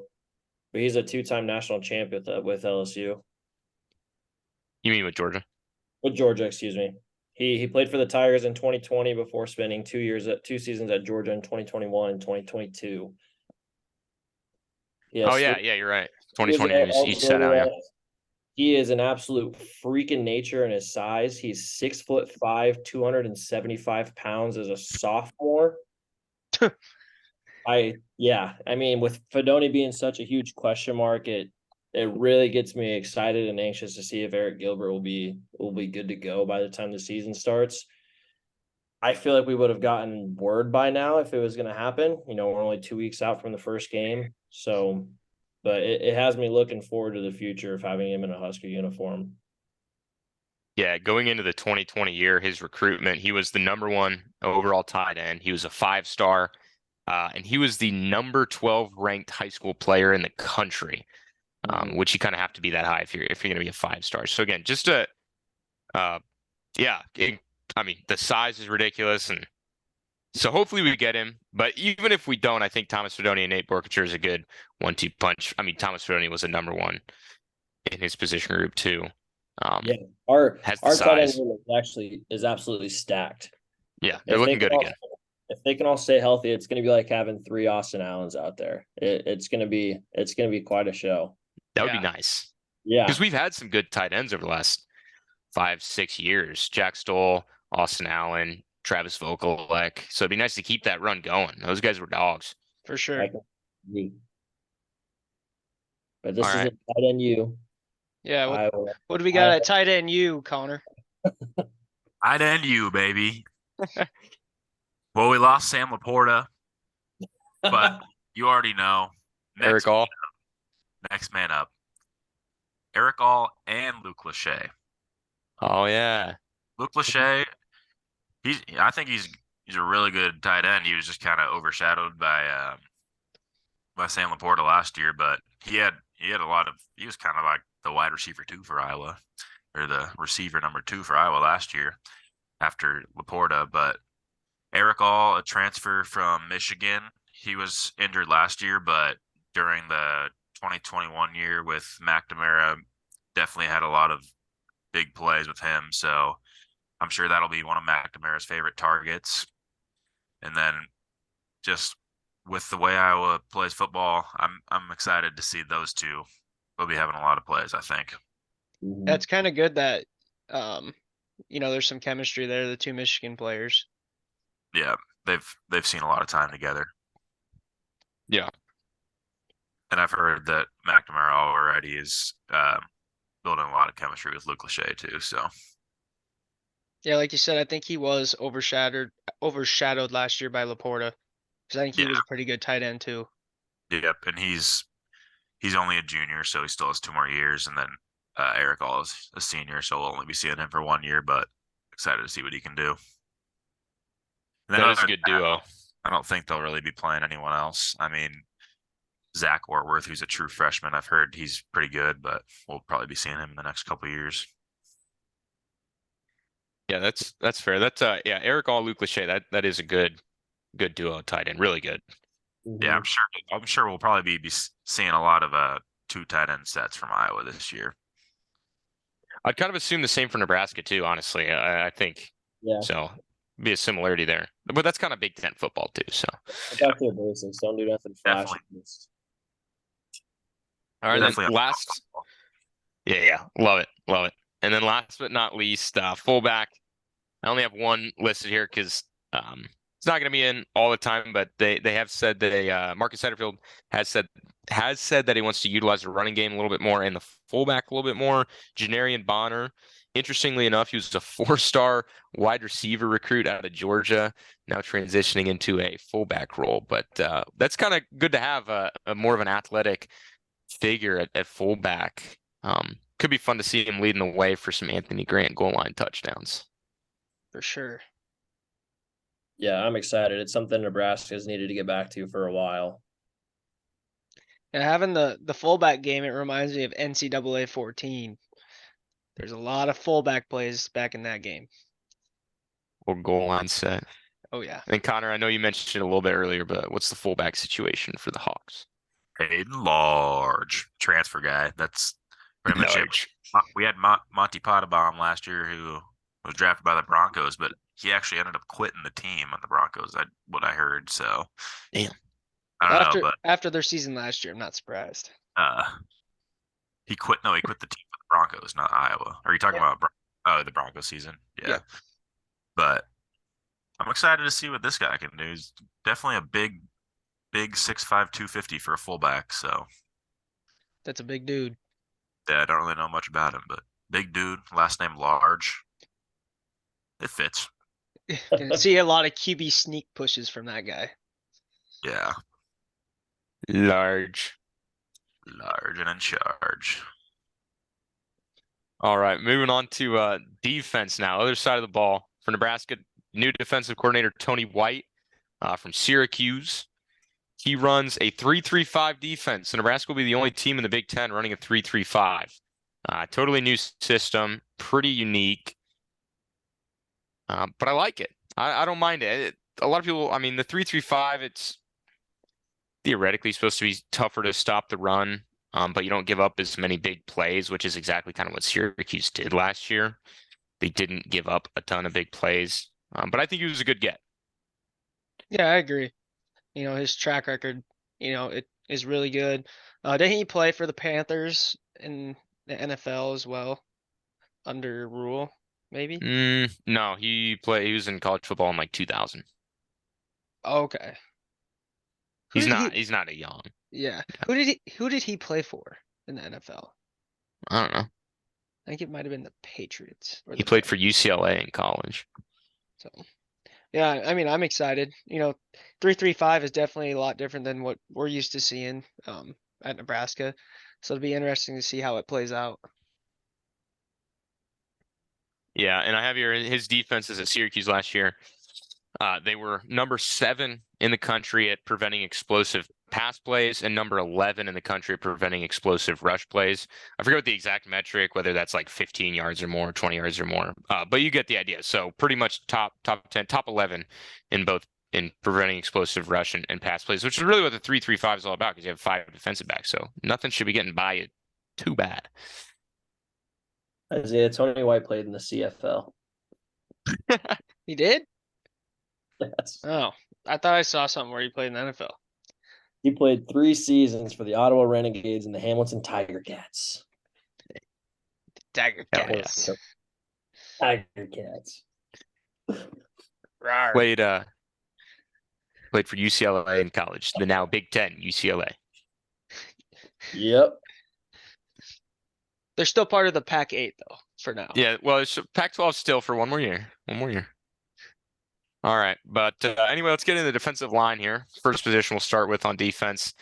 but he's a 2-time national champ with LSU. You mean with Georgia? With Georgia, excuse me. He played for the Tigers in 2020 before spending 2 seasons at Georgia in 2021 and 2022. Yes, you're right. 2020 he sat out. Yeah. He is an absolute freak in nature and his size. He's 6'5", 275 pounds as a sophomore. I mean, with Fidone being such a huge question mark, it really gets me excited and anxious to see if Eric Gilbert will be good to go by the time the season starts. I feel like we would have gotten word by now if it was going to happen. We're only 2 weeks out from the first game, so. But it has me looking forward to the future of having him in a Husker uniform. Yeah, going into the 2020 year, his recruitment, he was the number 1 overall tight end. He was a 5-star, and he was the number 12 ranked high school player in the country, which you kind of have to be that high if you're going to be a 5-star. So again, just the size is ridiculous, and so hopefully we get him. But even if we don't, I think Thomas Fidone and Nate Borkacher is a good 1-2 punch. I mean, Thomas Fidone was a number 1 in his position group too. Yeah, our Has the tight end size. room is absolutely stacked. Yeah, they're If they looking can good all, again. if they can all stay healthy, it's going to be like having 3 Austin Allens out there. It's going to be quite a show. That would be Yeah. nice. Yeah, Because we've had some good tight ends over the last 5, 6 years. Jack Stoll, Austin Allen, Travis Vokalek. So it'd be nice to keep that run going. Those guys were dogs. For sure. I can agree. But All this is right. a tight end U. Yeah. Iowa. What do we got at tight end you, Connor? I'd end you, baby. Well, we lost Sam Laporta, but you already know. Eric All. Next man up. Eric All and Luke Lachey. Oh, yeah. Luke Lachey, I think he's a really good tight end. He was just kind of overshadowed by Sam Laporta last year, but he had he was kind of like the wide receiver 2 for Iowa, or the receiver number 2 for Iowa last year after Laporta. But Eric All, a transfer from Michigan, he was injured last year, but during the 2021 year with McNamara, definitely had a lot of big plays with him. So I'm sure that'll be one of McNamara's favorite targets. And then just with the way Iowa plays football, I'm excited to see those two. They'll be having a lot of plays, I think. Mhm. That's kind of good that, there's some chemistry there, the two Michigan players. Yeah, they've seen a lot of time together. Yeah. And I've heard that McNamara already is building a lot of chemistry with Luke Lachey too. So Yeah, like you said, I think he was overshadowed last year by Laporta. Because I think he was a pretty good tight end too. yep, and he's only a junior, so he still has 2 more years, and then Eric All is a senior, so we'll only be seeing him for 1 year, but excited to see what he can do. And then That is a other good than that, duo. I don't think they'll really be playing anyone else. I mean, Zach Ortworth, who's a true freshman, I've heard he's pretty good, but we'll probably be seeing him in the next couple of years. Yeah, that's fair. Yeah, Eric All, Luke Lachey, that is a good duo tight end. Really good. Yeah, Mhm. I'm sure we'll probably be seeing a lot of 2 tight end sets from Iowa this year. I'd kind of assume the same for Nebraska too, honestly. I think Yeah. so. Be a similarity there, but that's kind of Big Ten football too. So, Back to the basics. Don't do nothing flashy. Definitely. all right, then Definitely last, yeah, love it. And then last but not least, fullback. I only have one listed here because it's not going to be in all the time, but they have said that Marcus Satterfield has said that he wants to utilize the running game a little bit more and the fullback a little bit more. Janarian Bonner, interestingly enough, he was a 4-star wide receiver recruit out of Georgia, now transitioning into a fullback role. But that's kind of good to have a more of an athletic figure at fullback. Could be fun to see him leading the way for some Anthony Grant goal line touchdowns. For sure. Yeah, I'm excited. It's something Nebraska's needed to get back to for a while. And having the fullback game, it reminds me of NCAA 14. There's a lot of fullback plays back in that game. Or goal line set. Oh yeah. And Connor, I know you mentioned it a little bit earlier, but what's the fullback situation for the Hawks? Hayden Large, transfer guy. That's pretty much it. Large. We had Monty Pottebaum last year, who was drafted by the Broncos, but he actually ended up quitting the team on the Broncos. What I heard. So, Damn. I don't know, but After their season last year, I'm not surprised. he quit. No, he quit the team for the Broncos, not Iowa. Are you talking about the Broncos season? Yeah. But I'm excited to see what this guy can do. He's definitely a big 6'5", 250 for a fullback. So That's a big dude. yeah, I don't really know much about him, but big dude, last name Large. It fits. Gonna see a lot of QB sneak pushes from that guy. Yeah, Large. large and in charge. All right, moving on to defense now. Other side of the ball for Nebraska, new defensive coordinator Tony White from Syracuse. He runs a 3-3-5 defense. So Nebraska will be the only team in the Big Ten running a 3-3-5. Totally new system, pretty unique. But I like it. I don't mind it. A lot of people, the 3-3-5, it's theoretically supposed to be tougher to stop the run. but you don't give up as many big plays, which is exactly kind of what Syracuse did last year. They didn't give up a ton of big plays, but I think he was a good get. Yeah, I agree. His track record, it is really good. Didn't he play for the Panthers in the NFL as well under Rule, maybe? No, he was in college football in like 2000. Okay. Who did he? He's not a young. Yeah. Yeah. Who did he play for in the NFL? I don't know. I think it might have been the Patriots or He the played for Bears. UCLA in college. So, yeah, I mean, I'm excited. 3-3-5 is definitely a lot different than what we're used to seeing at Nebraska. So it'll be interesting to see how it plays out. Yeah, and I have here his defenses at Syracuse last year. They were number 7 in the country at preventing explosive pass plays and number 11 in the country at preventing explosive rush plays. I forget what the exact metric, whether that's like 15 yards or more, 20 yards or more, but you get the idea. So pretty much top 10, top 11 in both in preventing explosive rush and pass plays, which is really what the 3-3-5 is all about because you have 5 defensive backs. So nothing should be getting by you too bad. Isaiah, Tony White played in the CFL. He did? Yes. Oh, I thought I saw something where he played in the NFL. He played 3 seasons for the Ottawa Renegades and the Hamilton Tiger Cats. Dagger Hell yeah. Cats. Tiger Cats. Rawr. Played for UCLA in college, the now Big Ten UCLA. Yep. They're still part of the Pac-8 though, for now. Yeah, well, it's Pac-12 still for one more year. One more year. All right, but anyway, let's get into the defensive line here. First position we'll start with on defense.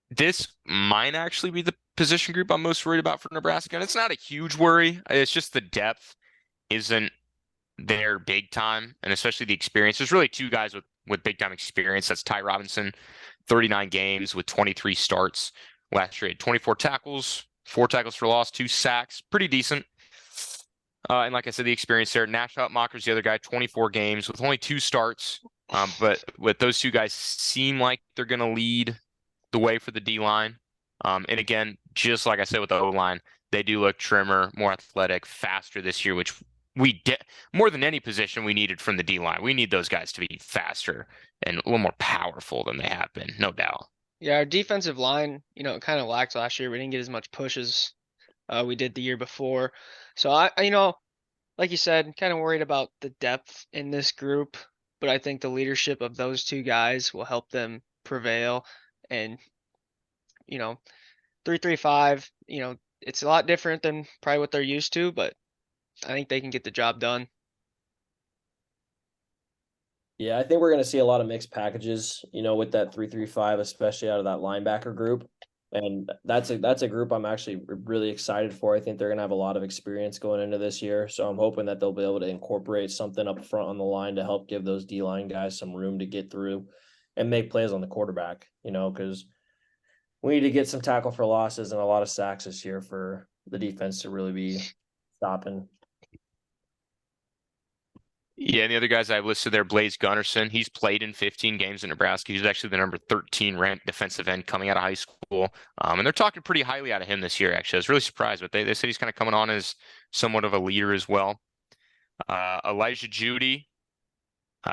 This might actually be the position group I'm most worried about for Nebraska, and it's not a huge worry. It's just the depth isn't there big time, and especially the experience. There's really 2 guys with big time experience. That's Ty Robinson, 39 games with 23 starts. Last year, he had 24 tackles, 4 tackles for loss, 2 sacks, pretty decent. And like I said, the experience there. Nash Hutmacher's the other guy, 24 games with only 2 starts. But with those 2 guys seem like they're going to lead the way for the D line. And again, just like I said with the O line, they do look trimmer, more athletic, faster this year, which we did more than any position we needed from the D line. We need those guys to be faster and a little more powerful than they have been, no doubt. Yeah, our defensive line, it kind of lacked last year. We didn't get as much push as we did the year before. So like you said, kind of worried about the depth in this group, but I think the leadership of those 2 guys will help them prevail. And 3-3-5, it's a lot different than probably what they're used to, but I think they can get the job done. Yeah, I think we're going to see a lot of mixed packages, with that 3-3-5, especially out of that linebacker group. And that's a group I'm actually really excited for. I think they're going to have a lot of experience going into this year. So I'm hoping that they'll be able to incorporate something up front on the line to help give those D-line guys some room to get through and make plays on the quarterback, because we need to get some tackle for losses and a lot of sacks this year for the defense to really be stopping. Yeah, and the other guys I've listed there, Blaze Gunnerson, he's played in 15 games in Nebraska. He's actually the number 13 ranked defensive end coming out of high school. And they're talking pretty highly out of him this year, actually. I was really surprised, but they said he's kind of coming on as somewhat of a leader as well. Elijah Judy,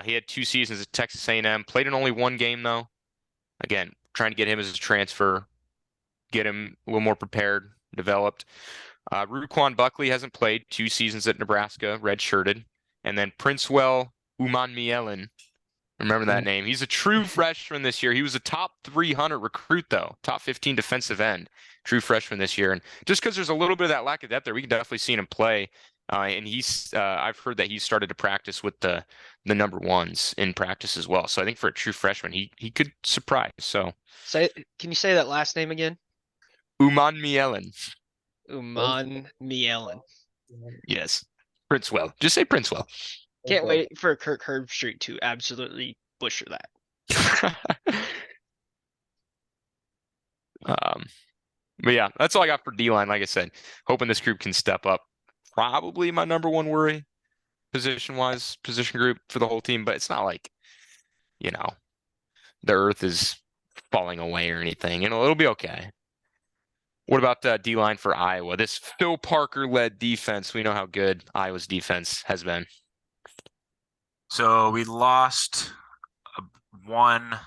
he had 2 seasons at Texas A&M, played in only 1 game, though. Again, trying to get him as a transfer, get him a little more prepared, developed. Ruquan Buckley hasn't played 2 seasons at Nebraska, redshirted. And then Princewell Umanmielen. Remember that name. He's a true freshman this year. He was a top 300 recruit, though. Top 15 defensive end. True freshman this year. And just because there's a little bit of that lack of depth there, we can definitely see him play. And I've heard that he started to practice with the number 1s in practice as well. So I think for a true freshman, he could surprise. So Can you say that last name again? Umanmielen. Umanmielen. Yes. Princewell. Just say Princewell. Can't wait for Kirk Herbstreit to absolutely butcher that. But yeah, that's all I got for D-line. Like I said, hoping this group can step up. Probably my number 1 worry position-wise, position group for the whole team, but it's not like, the earth is falling away or anything. It'll be okay. What about D-line for Iowa? This Phil Parker-led defense. We know how good Iowa's defense has been. So we lost one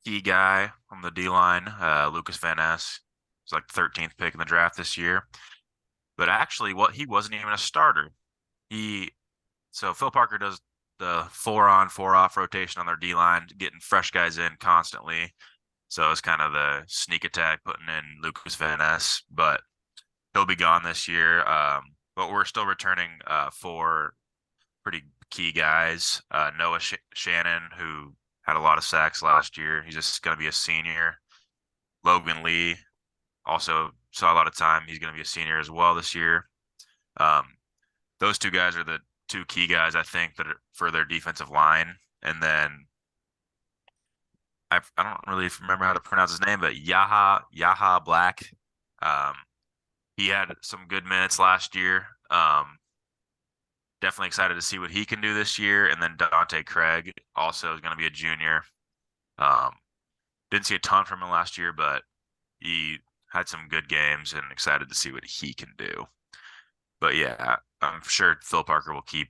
key guy on the D line, Lucas Van Ness. He's like the 13th pick in the draft this year. But actually, he wasn't even a starter. So Phil Parker does the 4-on, 4-off rotation on their D line, getting fresh guys in constantly. So it's kind of the sneak attack, putting in Lucas Van Ness, but he'll be gone this year. But we're still returning 4 pretty key guys. Noah Shannon, who had a lot of sacks last year. He's just going to be a senior. Logan Lee also saw a lot of time. He's going to be a senior as well this year. Those 2 guys are the 2 key guys, I think, that are for their defensive line. And then I don't really remember how to pronounce his name, but Yaha Black. He had some good minutes last year. Definitely excited to see what he can do this year. And then Dante Craig also is going to be a junior. Didn't see a ton from him last year, but he had some good games and excited to see what he can do. But yeah, I'm sure Phil Parker will keep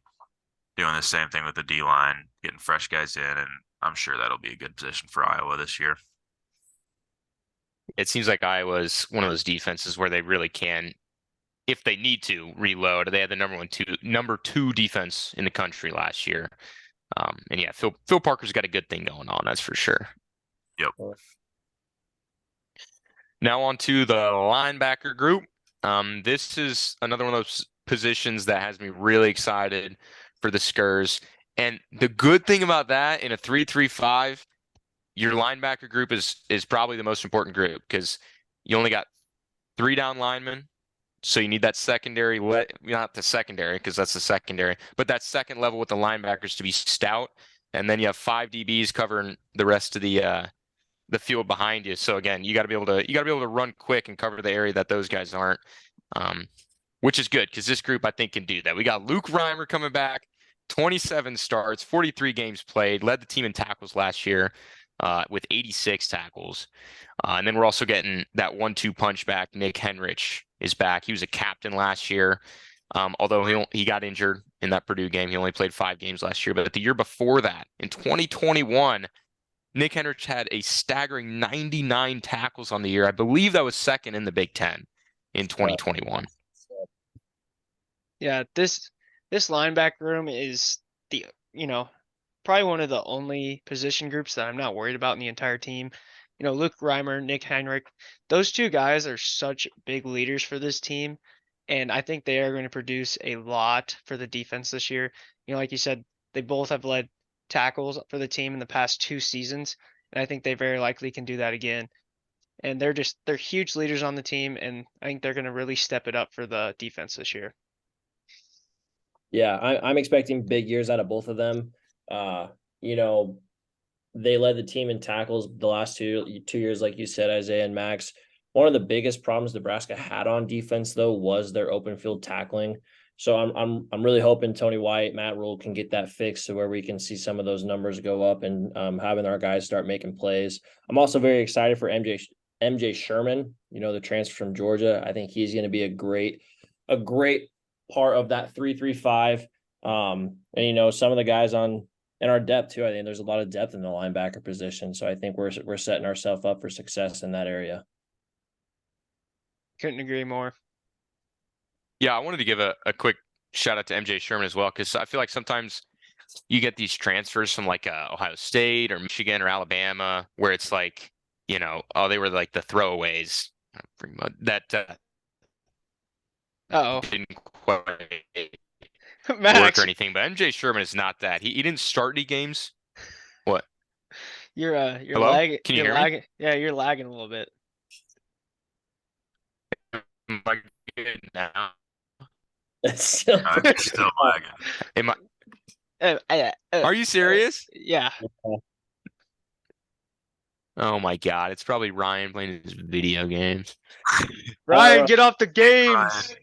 doing the same thing with the D-line, getting fresh guys in, and I'm sure that'll be a good position for Iowa this year. It seems like Iowa's one of those defenses where they really can, if they need to, reload. They had the number two defense in the country last year. And yeah, Phil Parker's got a good thing going on, that's for sure. Yep. Now on to the linebacker group. This is another one of those positions that has me really excited for the Skurs. And the good thing about that in a 3-3-5, your linebacker group is probably the most important group because you only got 3 down linemen. So you need that secondary, not the secondary because that's the secondary, but that second level with the linebackers to be stout. And then you have 5 DBs covering the rest of the field behind you. So again, you got to be able to run quick and cover the area that those guys aren't, which is good because this group I think can do that. We got Luke Reimer coming back, 27 starts, 43 games played, led the team in tackles last year with 86 tackles. And then we're also getting that 1-2 punch back. Nick Henrich is back. He was a captain last year. Although he got injured in that Purdue game. He only played 5 games last year. But the year before that, in 2021, Nick Henrich had a staggering 99 tackles on the year. I believe that was second in the Big Ten in 2021. Yeah, this linebacker room is probably one of the only position groups that I'm not worried about in the entire team. Luke Reimer, Nick Heinrich, those 2 guys are such big leaders for this team. And I think they are going to produce a lot for the defense this year. Like you said, they both have led tackles for the team in the past 2 seasons. And I think they very likely can do that again. And they're huge leaders on the team. And I think they're going to really step it up for the defense this year. Yeah, I'm expecting big years out of both of them. They led the team in tackles the last two years, like you said, Isaiah and Max. One of the biggest problems Nebraska had on defense, though, was their open field tackling. So I'm really hoping Tony White, Matt Rule can get that fixed to where we can see some of those numbers go up and having our guys start making plays. I'm also very excited for MJ Sherman, the transfer from Georgia. I think he's going to be a great part of that 3-3-5. And some of the guys in our depth too. I think there's a lot of depth in the linebacker position. So I think we're setting ourselves up for success in that area. Couldn't agree more. Yeah, I wanted to give a quick shout out to MJ Sherman as well, because I feel like sometimes you get these transfers from like Ohio State or Michigan or Alabama where it's like, they were like the throwaways that didn't quite Max, work or anything. But MJ Sherman is not that. He didn't start any games. What? You're Hello? lagging. Can you You're hear lagging. Yeah, you're lagging a little bit. Am I good now? It's still It's still lagging. Am I? Are you serious? Yeah. Oh my God! It's probably Ryan playing his video games. Ryan, get off the games.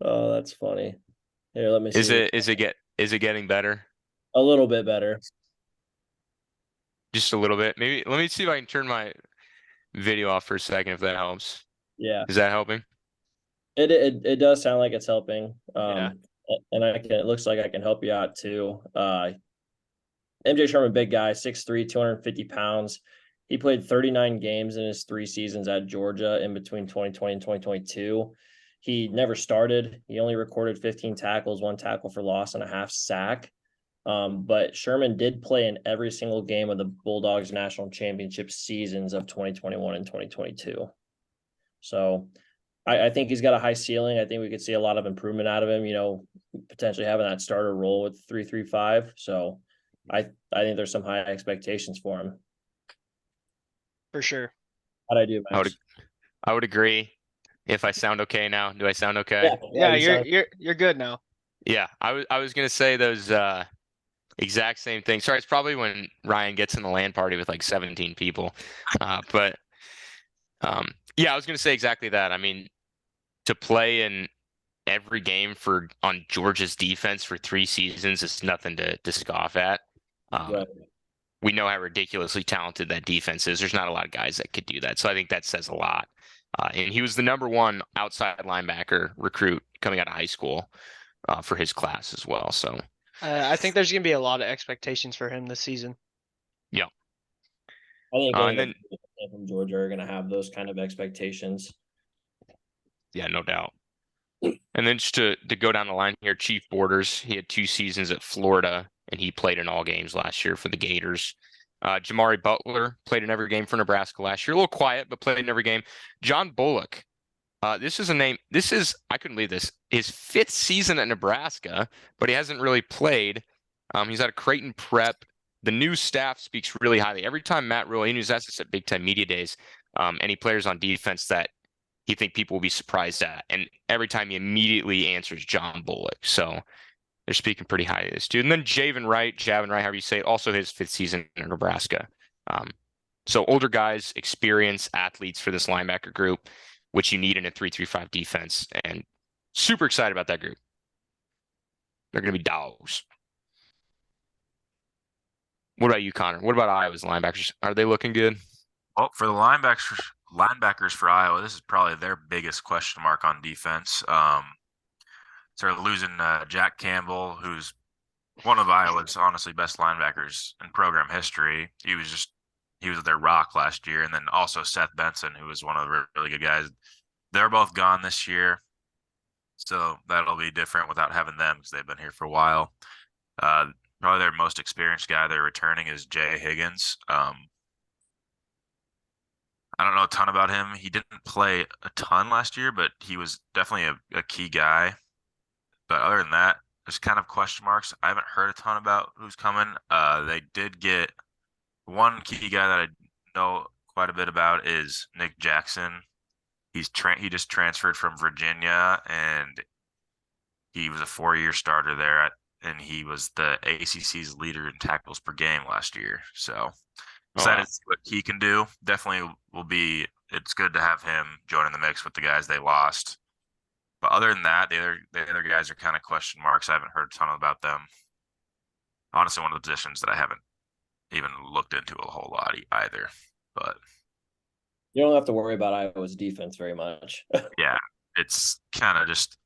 Oh, that's funny. Here, let me see. Is it getting better? A little bit better. just a little bit. Maybe let me see if I can turn my video off for a second if that helps. Yeah, Is that helping? it does sound like it's helping. Yeah. And it looks like I can help you out too. MJ Sherman, big guy, 6'3", 250 pounds. He played 39 games in his 3 seasons at Georgia in between 2020 and 2022. He never started. He only recorded 15 tackles, 1 tackle for loss, and a half sack. But Sherman did play in every single game of the Bulldogs national championship seasons of 2021 and 2022. So I think he's got a high ceiling. I think we could see a lot of improvement out of him, potentially having that starter role with 3-3-5. So I think there's some high expectations for him. For sure. How'd I do, Max? I would agree. If I sound okay now, do I sound okay? Yeah, you you're good now. Yeah, I was gonna say those exact same things. Sorry, it's probably when Ryan gets in the LAN party with like 17 people. But yeah, I was gonna say exactly that. I mean, to play in every game on Georgia's defense for 3 seasons is nothing to scoff at. Right. We know how ridiculously talented that defense is. There's not a lot of guys that could do that. So I think that says a lot. And he was the #1 outside linebacker recruit coming out of high school for his class as well. So I think there's gonna be a lot of expectations for him this season. yeah. I think And then from Georgia are going to have those kind of expectations. yeah, no doubt. And then just to go down the line here, Chief Borders, he had 2 seasons at Florida, and he played in all games last year for the Gators. Jamari Butler played in every game for Nebraska last year. A little quiet, but played in every game. John Bullock, this is a name. I couldn't believe this. His 5th season at Nebraska, but he hasn't really played. He's at a Creighton Prep. The new staff speaks really highly. Every time Matt Rule, he was asked this at Big Ten Media Days, any players on defense that he think people will be surprised at. And every time he immediately answers John Bullock. So they're speaking pretty highly of this dude. And then Javin Wright, however you say it, also his 5th season in Nebraska. So older guys, experience athletes for this linebacker group, which you need in a 3-3-5 defense. And super excited about that group. They're going to be dogs. What about you, Connor? What about Iowa's linebackers? Are they looking good? Well, for the linebackers for Iowa, this is probably their biggest question mark on defense. So they're losing Jack Campbell, who's one of Iowa's honestly best linebackers in program history. He was their rock last year, and then also Seth Benson, who was one of the really good guys. They're both gone this year, so that'll be different without having them because they've been here for a while. Probably their most experienced guy they're returning is Jay Higgins. I don't know a ton about him. He didn't play a ton last year, but he was definitely a key guy. But other than that, there's kind of question marks. I haven't heard a ton about who's coming. They did get one key guy that I know quite a bit about is Nick Jackson. He just transferred from Virginia, and he was a 4-year starter there, and he was the ACC's leader in tackles per game last year. So excited to see what he can do. Definitely it's good to have him joining the mix with the guys they lost. But other than that, the other guys are kind of question marks. I haven't heard a ton about them. Honestly, one of the positions that I haven't even looked into a whole lot either. But you don't have to worry about Iowa's defense very much. Yeah, it's kind of just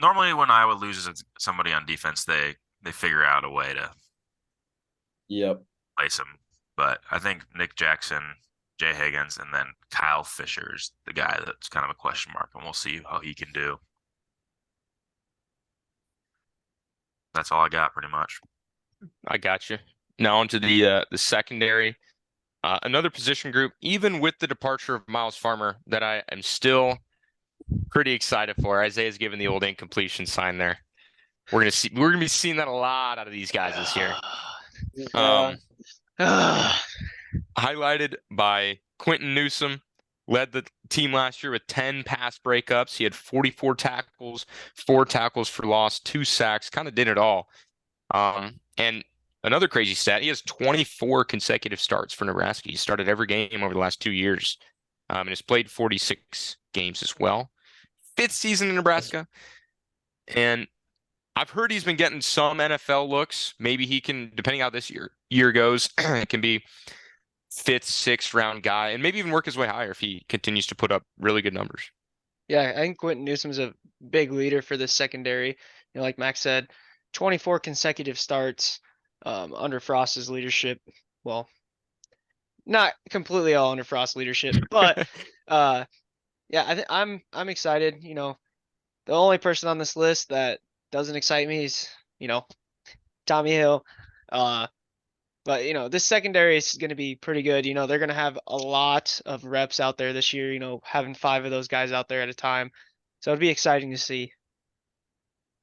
normally when Iowa loses somebody on defense, they figure out a way to place them. But I think Nick Jackson, Jay Higgins, and then Kyle Fisher's the guy that's kind of a question mark, and we'll see how he can do. That's all I got, pretty much. I got you. Now onto the secondary. Another position group, even with the departure of Miles Farmer, that I am still pretty excited for. Isaiah's given the old incompletion sign there. We're gonna be seeing that a lot out of these guys this year. Highlighted by Quentin Newsom, led the team last year with 10 pass breakups. He had 44 tackles, 4 tackles for loss, 2 sacks, kind of did it all. And another crazy stat, he has 24 consecutive starts for Nebraska. He started every game over the last 2 years, and has played 46 games as well. 5th season in Nebraska. And I've heard he's been getting some NFL looks. Maybe he can, depending how this year goes, it can be fifth, sixth round guy, and maybe even work his way higher if he continues to put up really good numbers. Yeah, I think Quentin Newsom's a big leader for this secondary. Like Max said, 24 consecutive starts under Frost's leadership. Well, not completely all under Frost's leadership, but yeah, I'm excited. The only person on this list that doesn't excite me is Tommy Hill. But this secondary is going to be pretty good. They're going to have a lot of reps out there this year. Having 5 of those guys out there at a time, so it'd be exciting to see.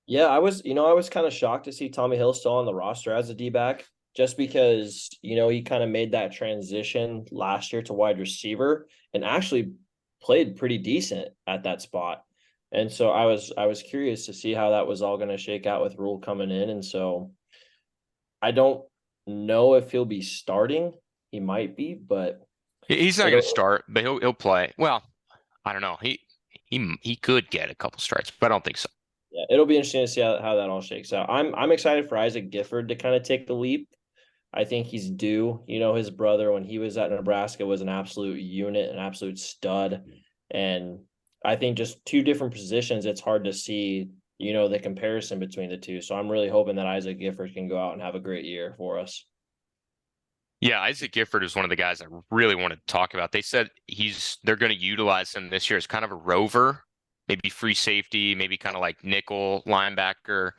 Yeah, I was kind of shocked to see Tommy Hill still on the roster as a D-back, just because, he kind of made that transition last year to wide receiver and actually played pretty decent at that spot. And so I was curious to see how that was all going to shake out with Rule coming in. And so I don't know if he'll be starting. He might be, but He's not going to start, but he'll play. Well, I don't know. He could get a couple starts, but I don't think so. yeah, it'll be interesting to see how that all shakes out. I'm excited for Isaac Gifford to kind of take the leap. I think he's due. His brother, when he was at Nebraska, was an absolute unit, an absolute stud. And I think just two different positions, it's hard to see, the comparison between the two. So I'm really hoping that Isaac Gifford can go out and have a great year for us. Yeah, Isaac Gifford is one of the guys I really wanted to talk about. They said they're going to utilize him this year as kind of a rover, maybe free safety, maybe kind of like nickel linebacker,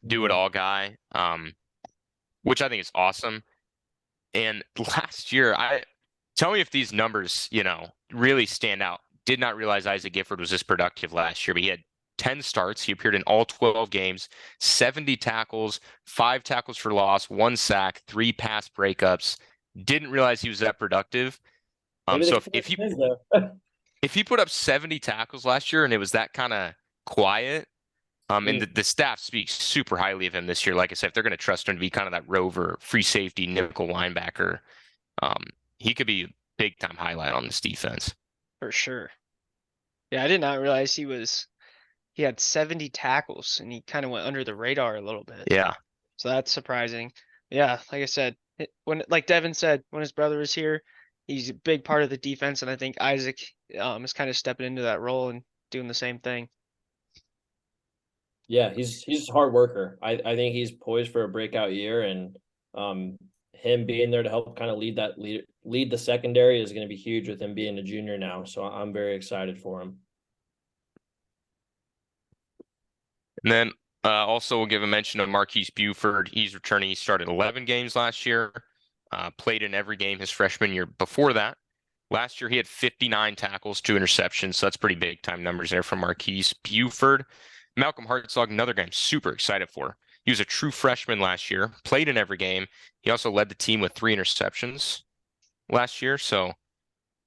do it all guy, which I think is awesome. And last year, tell me if these numbers, really stand out. Did not realize Isaac Gifford was this productive last year, but he had 10 starts. He appeared in all 12 games, 70 tackles, 5 tackles for loss, 1 sack, 3 pass breakups. Didn't realize he was that productive. So if he put up 70 tackles last year and it was that kind of quiet, and the staff speaks super highly of him this year. Like I said, if they're going to trust him to be kind of that rover, free safety, nickel linebacker, he could be a big time highlight on this defense. For sure. Yeah, I did not realize he had 70 tackles and he kind of went under the radar a little bit. Yeah. So that's surprising. Yeah, like I said, like Devin said, when his brother was here, he's a big part of the defense, and I think Isaac is kind of stepping into that role and doing the same thing. Yeah, he's a hard worker. I think he's poised for a breakout year, and him being there to help kind of lead the secondary is going to be huge with him being a junior now. So I'm very excited for him. And then also we'll give a mention of Marquise Buford. He's returning. He started 11 games last year, played in every game his freshman year before that. Last year he had 59 tackles, 2 interceptions. So that's pretty big time numbers there from Marquise Buford. Malcolm Hartzog, another guy I'm super excited for. He was a true freshman last year, played in every game. He also led the team with 3 interceptions last year. So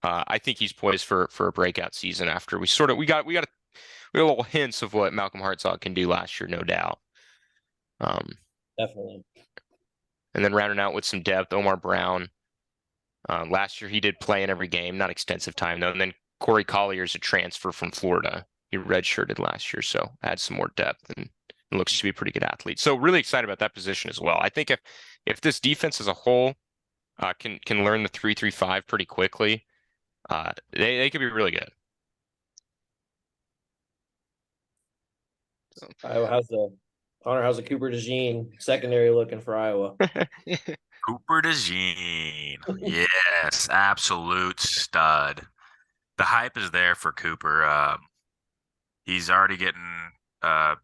I think he's poised for a breakout season after we got little hints of what Malcolm Hartzog can do last year, no doubt. Definitely. And then rounding out with some depth, Omar Brown. Last year he did play in every game, not extensive time though. And then Corey Collier's a transfer from Florida. He redshirted last year, so adds some more depth and looks to be a pretty good athlete. So really excited about that position as well. I think if this defense as a whole can learn the 3-3-5 pretty quickly, they could be really good. How's the Cooper DeJean secondary looking for Iowa? Cooper DeJean. Yes, absolute stud. The hype is there for Cooper. He's already getting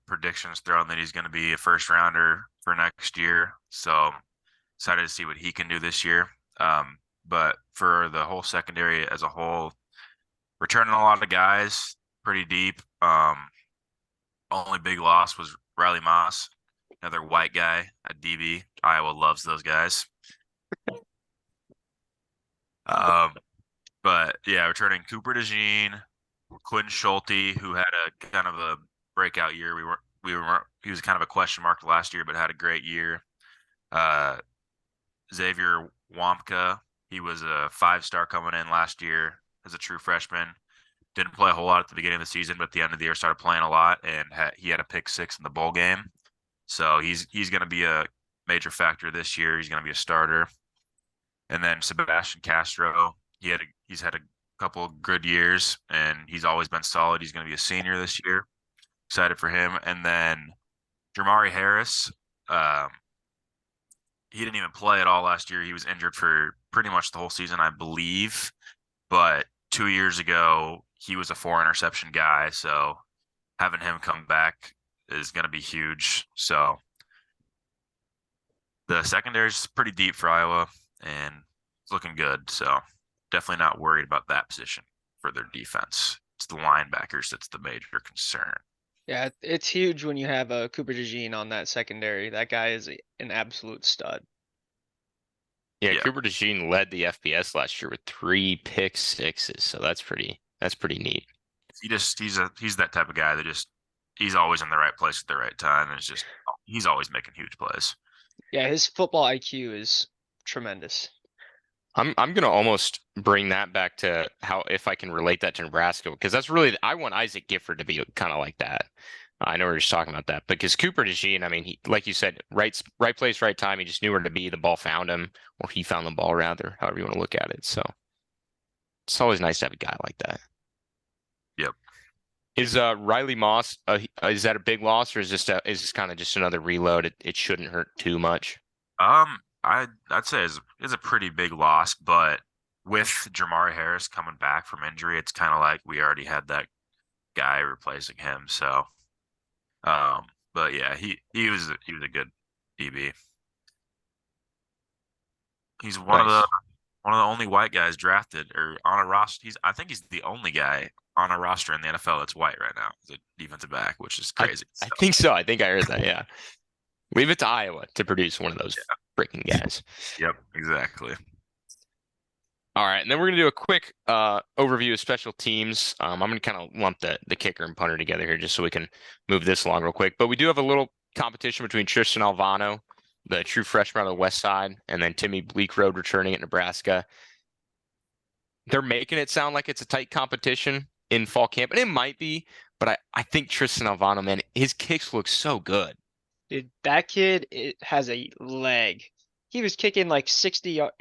predictions thrown that he's going to be a first rounder for next year. So excited to see what he can do this year. But for the whole secondary as a whole, returning a lot of guys pretty deep. Only big loss was Riley Moss, another white guy at DB. Iowa loves those guys. But yeah, returning Cooper DeJean, Quinn Schulte, who had a kind of a breakout year. He was kind of a question mark last year, but had a great year. Xavier Wamka, he was a 5-star coming in last year as a true freshman. Didn't play a whole lot at the beginning of the season, but at the end of the year started playing a lot, and he had a pick 6 in the bowl game. So he's going to be a major factor this year. He's going to be a starter. And then Sebastian Castro, he's had a couple good years, and he's always been solid. He's going to be a senior this year. Excited for him. And then Jamari Harris, um, he didn't even play at all last year. He was injured for pretty much the whole season, I believe. But 2 years ago, he was a 4 interception guy. So having him come back is going to be huge. So the secondary is pretty deep for Iowa and it's looking good. So definitely not worried about that position for their defense. It's the linebackers that's the major concern. Yeah, it's huge when you have a Cooper DeJean on that secondary. That guy is an absolute stud. Yeah, Yeah. Cooper DeJean led the FBS last year with 3 pick sixes, so that's pretty neat. He's that type of guy that he's always in the right place at the right time, and he's always making huge plays. Yeah, his football IQ is tremendous. I'm gonna almost bring that back to how if I can relate that to Nebraska, because that's really I want Isaac Gifford to be kind of like that. I know we are just talking about that because Cooper DeJean, I mean, he like you said, right place, right time. He just knew where to be. The ball found him, or he found the ball rather, however you want to look at it. So it's always nice to have a guy like that. Yep. Is Riley Moss is that a big loss, or is this kind of just another reload? It shouldn't hurt too much. I'd say it's a pretty big loss, but with Jamari Harris coming back from injury, it's kind of like we already had that guy replacing him. So, but yeah, he was a good DB. He's one of Nice. the only white guys drafted or on a roster. I think he's the only guy on a roster in the NFL that's white right now. He's a defensive back, which is crazy. I think so. I think I heard that. Yeah. Leave it to Iowa to produce one of those freaking guys. Yep, exactly. All right, and then we're gonna do a quick overview of special teams. I'm gonna kind of lump the kicker and punter together here just so we can move this along real quick. But we do have a little competition between Tristan Alvano, the true freshman on the west side, and then Timmy Bleakroad returning at Nebraska. They're making it sound like it's a tight competition in fall camp, and it might be, but I think Tristan Alvano, man, his kicks look so good. Dude, that kid has a leg. He was kicking like 60 yard,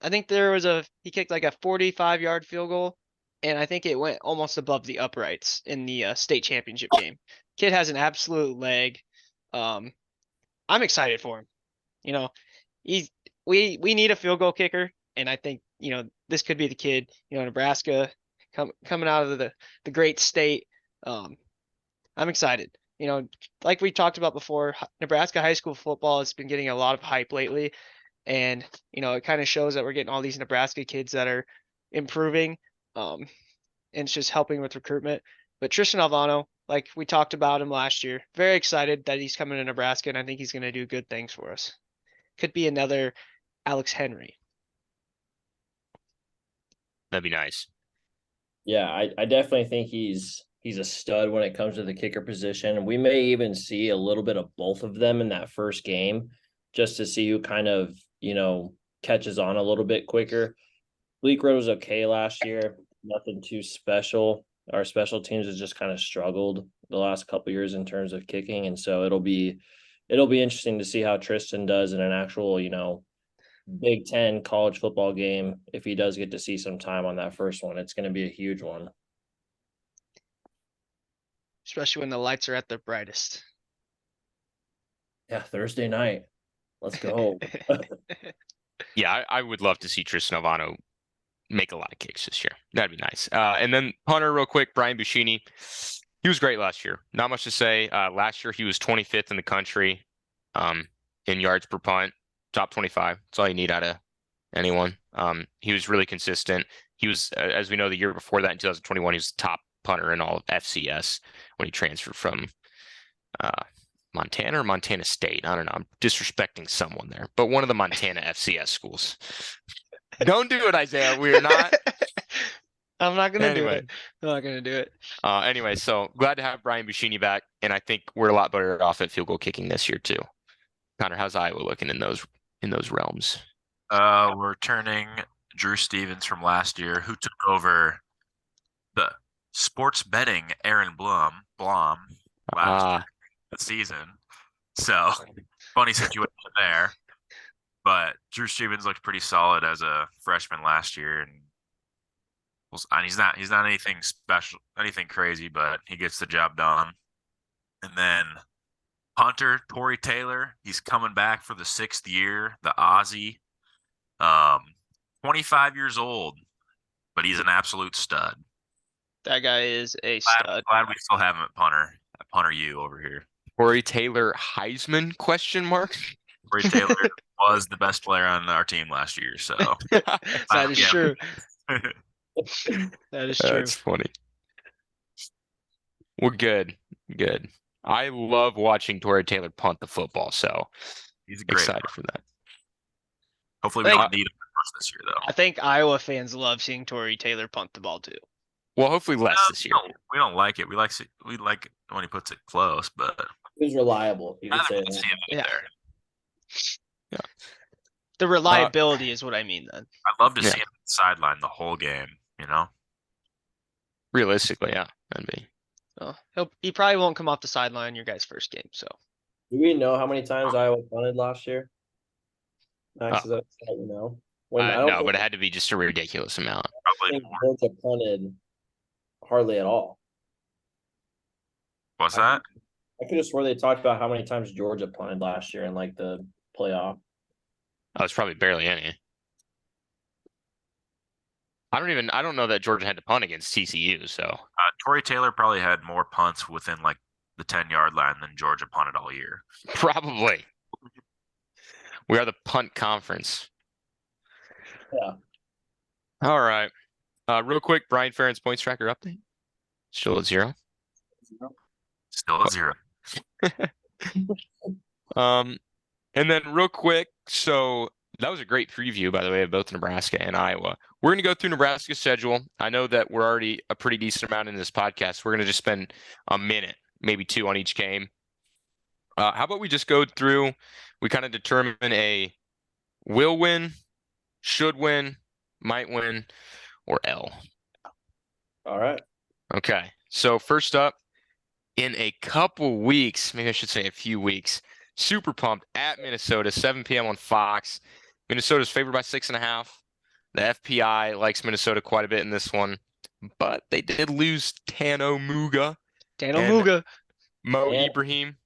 I think he kicked like a 45-yard field goal, and I think it went almost above the uprights in the state championship game. Kid has an absolute leg. I'm excited for him. We need a field goal kicker, and I think, this could be the kid, Nebraska coming out of the great state. I'm excited. Like we talked about before, Nebraska high school football has been getting a lot of hype lately. And, it kind of shows that we're getting all these Nebraska kids that are improving. And it's just helping with recruitment. But Tristan Alvano, like we talked about him last year, very excited that he's coming to Nebraska, and I think he's going to do good things for us. Could be another Alex Henry. That'd be nice. Yeah, I definitely think he's a stud when it comes to the kicker position. We may even see a little bit of both of them in that first game just to see who kind of, catches on a little bit quicker. Bleakroad was okay last year, nothing too special. Our special teams has just kind of struggled the last couple years in terms of kicking, and so it'll be interesting to see how Tristan does in an actual, Big Ten college football game. If he does get to see some time on that first one, it's going to be a huge one. Especially when the lights are at their brightest. Yeah, Thursday night. Let's go. Yeah, I would love to see Tristan Alvano make a lot of kicks this year. That'd be nice. And then punter real quick, Brian Buschini. He was great last year. Not much to say. Last year he was 25th in the country in yards per punt, top 25. That's all you need out of anyone. He was really consistent. He was, as we know, the year before that in 2021, he was the top punter in all of FCS when he transferred from Montana or Montana State. I don't know. I'm disrespecting someone there, but one of the Montana FCS schools. Don't do it, Isaiah. We're not. I'm not going to do Anyway. it. I'm not going to do it. Anyway, so glad to have Brian Buschini back, and I think we're a lot better off at field goal kicking this year too. Connor, how's Iowa looking in those realms? We're turning Drew Stevens from last year, who took over the sports betting Aaron Blom last season. So funny situation there. But Drew Stevens looked pretty solid as a freshman last year, and he's not anything special, anything crazy, but he gets the job done. And then punter Torrey Taylor, he's coming back for the 6th year, the Aussie. 25 years old, but he's an absolute stud. That guy is a stud. Glad we still have him at punter U over here. Corey Taylor Heisman question mark? Torrey Taylor was the best player on our team last year, so That is yeah. true. That is true. That's funny. We're good. Good. I love watching Torrey Taylor punt the football, so he's a great excited punter. for that. Hopefully we don't need him this year, though. I think Iowa fans love seeing Torrey Taylor punt the ball too. Well, hopefully less this year. We don't like it. We like it when he puts it close, but He was reliable. You could say see that. him out Yeah. there. The reliability is what I mean then. I'd love to Yeah. see him on the sideline the whole game, you know? Realistically, yeah. That'd be. He probably won't come off the sideline your guys' first game. So Do we know how many times Iowa punted last year? Max, is that you know? I don't No, think- but it had to be just a ridiculous amount. I Probably think more. Georgia punted hardly at all. What's that? I could have swore they talked about how many times Georgia punted last year in like the playoff. Oh, it's probably barely any. I don't know that Georgia had to punt against TCU, so Torrey Taylor probably had more punts within like the 10-yard line than Georgia punted all year. probably. We are the punt conference. Yeah. All right. Real quick, Brian Ferentz points tracker update. Still at 0. Still at 0. And then real quick, so that was a great preview, by the way, of both Nebraska and Iowa. We're going to go through Nebraska's schedule. I know that we're already a pretty decent amount in this podcast. We're going to just spend a minute, maybe 2 on each game. How about we just go through, we kind of determine a will win, should win, might win, or L. All right. Okay. So first up, in a couple weeks, maybe I should say a few weeks, super pumped at Minnesota, 7 p.m. on Fox. Minnesota's favored by 6.5. The FPI likes Minnesota quite a bit in this one, but they did lose Tano Muga, Daniel And- Muga. Mo Yeah. Ibrahim.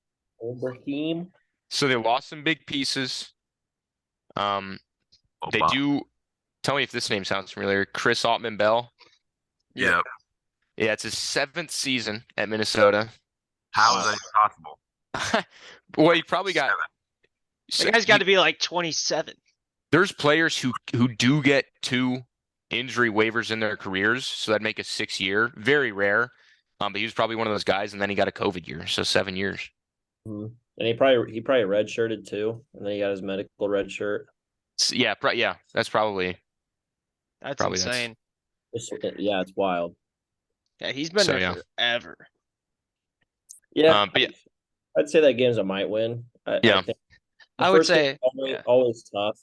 Ibrahim. So they lost some big pieces. They Obama. do. Tell me if this name sounds familiar. Chris Altman Bell. Yeah. Yeah, it's his 7th season at Minnesota. How is that possible? Well, he probably got. That guy's got to be like 27. There's players who do get 2 injury waivers in their careers, so that'd make a 6-year. Very rare. But he was probably one of those guys, and then he got a COVID year, so 7 years. Mhm. And he probably redshirted too, and then he got his medical red shirt. Yeah, yeah, that's probably. That's Probably insane. Yeah, it's wild. Yeah, he's been So, there yeah. forever. Yeah, But yeah. I'd say that game's a might win. Yeah. think I the would first game's say, yeah. always tough.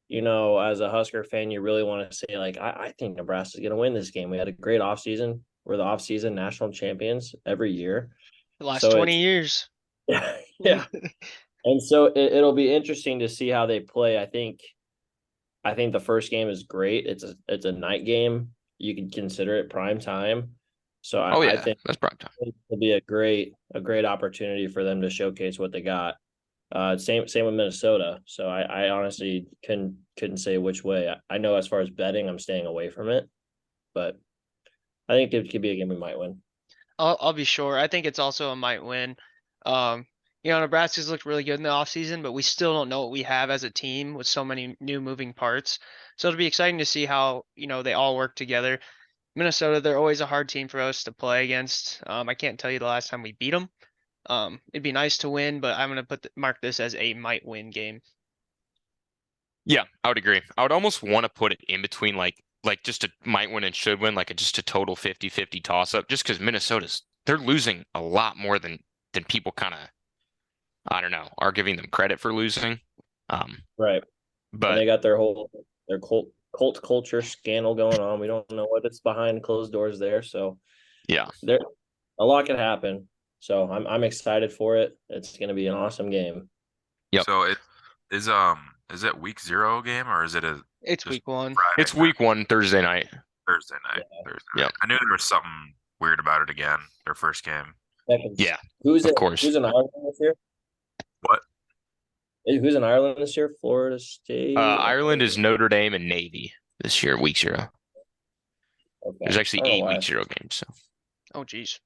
You know, as a Husker fan, you really want to say, like, I think Nebraska's going to win this game. We had a great offseason. We're the offseason national champions every year. The last So 20 years. Yeah. And so it'll be interesting to see how they play. I think the first game is great. It's a night game. You could consider it prime time. So I think that's prime time. it'll be a great opportunity for them to showcase what they got. Same with Minnesota. So I honestly couldn't say which way. I know as far as betting, I'm staying away from it, but I think it could be a game we might win. I'll be sure. I think it's also a might win. Nebraska's looked really good in the offseason, but we still don't know what we have as a team with so many new moving parts. So it'll be exciting to see how, they all work together. Minnesota, they're always a hard team for us to play against. I can't tell you the last time we beat them. It'd be nice to win, but I'm going to mark this as a might win game. Yeah, I would agree. I would almost want to put it in between like just a might win and should win, like just a total 50-50 toss up, just because they're losing a lot more than people kind of, I don't know, are giving them credit for losing. Right. But And they got their cult culture scandal going on. We don't know what it's behind closed doors there. So yeah, a lot can happen. So I'm excited for it. It's going to be an awesome game. Yep. So is it week 0 game or is it It's just week 1. Friday It's week 1, Thursday night. Thursday night? Yeah. Thursday Yep. night. I knew there was something weird about it again. Their first game. Yeah, Who's of course. Who's in Ireland this year? What? Who's in Ireland this year? Florida State. Ireland is Notre Dame and Navy this year, week 0. Okay. There's actually I don't know 8 why. week 0 games. So, Oh, geez.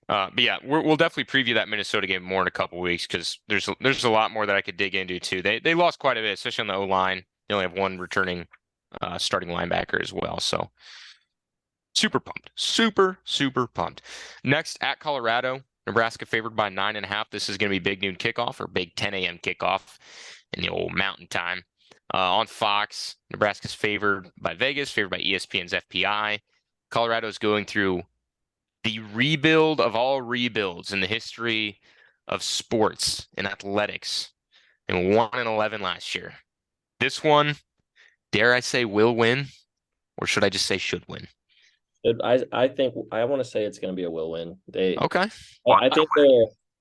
but yeah, we'll definitely preview that Minnesota game more in a couple weeks because there's a lot more that I could dig into too. They lost quite a bit, especially on the O line. They only have one returning starting linebacker as well. So super pumped, super pumped. Next at Colorado, Nebraska favored by 9.5. This is going to be big noon kickoff or big 10 a.m. kickoff in the old Mountain Time. On Fox, Nebraska's favored by Vegas, favored by ESPN's FPI. Colorado's going through the rebuild of all rebuilds in the history of sports and athletics, and 1-11 last year. This one, dare I say, will win, or should I just say should win? I think I want to say it's going to be a will win. Okay.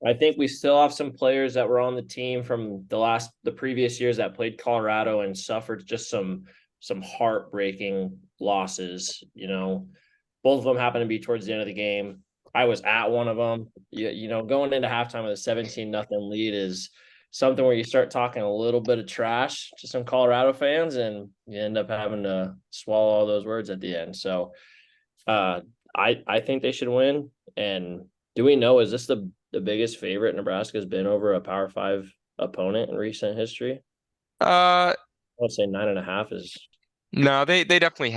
I think we still have some players that were on the team from the previous years that played Colorado and suffered just some heartbreaking losses. Both of them happened to be towards the end of the game. I was at one of them. Going into halftime with a 17-0 lead is something where you start talking a little bit of trash to some Colorado fans, and you end up having to swallow all those words at the end. So, I think they should win. And do we know, is this the biggest favorite Nebraska's been over a Power 5 opponent in recent history? I would say 9.5 is. No, they definitely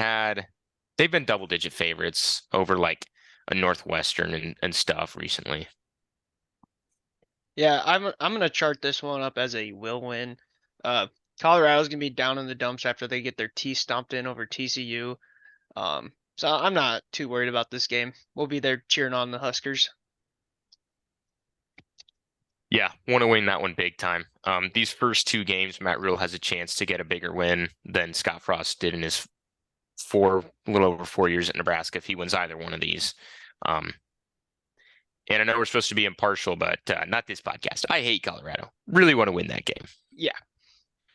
they've been double-digit favorites over like a Northwestern and stuff recently. Yeah, I'm gonna chart this one up as a will win. Colorado's gonna be down in the dumps after they get their teeth stomped in over TCU. So I'm not too worried about this game. We'll be there cheering on the Huskers. Yeah, want to win that one big time. These first 2 games, Matt Rule has a chance to get a bigger win than Scott Frost did in his a little over 4 years at Nebraska if he wins either one of these. And I know we're supposed to be impartial, but not this podcast. I hate Colorado. Really want to win that game. Yeah,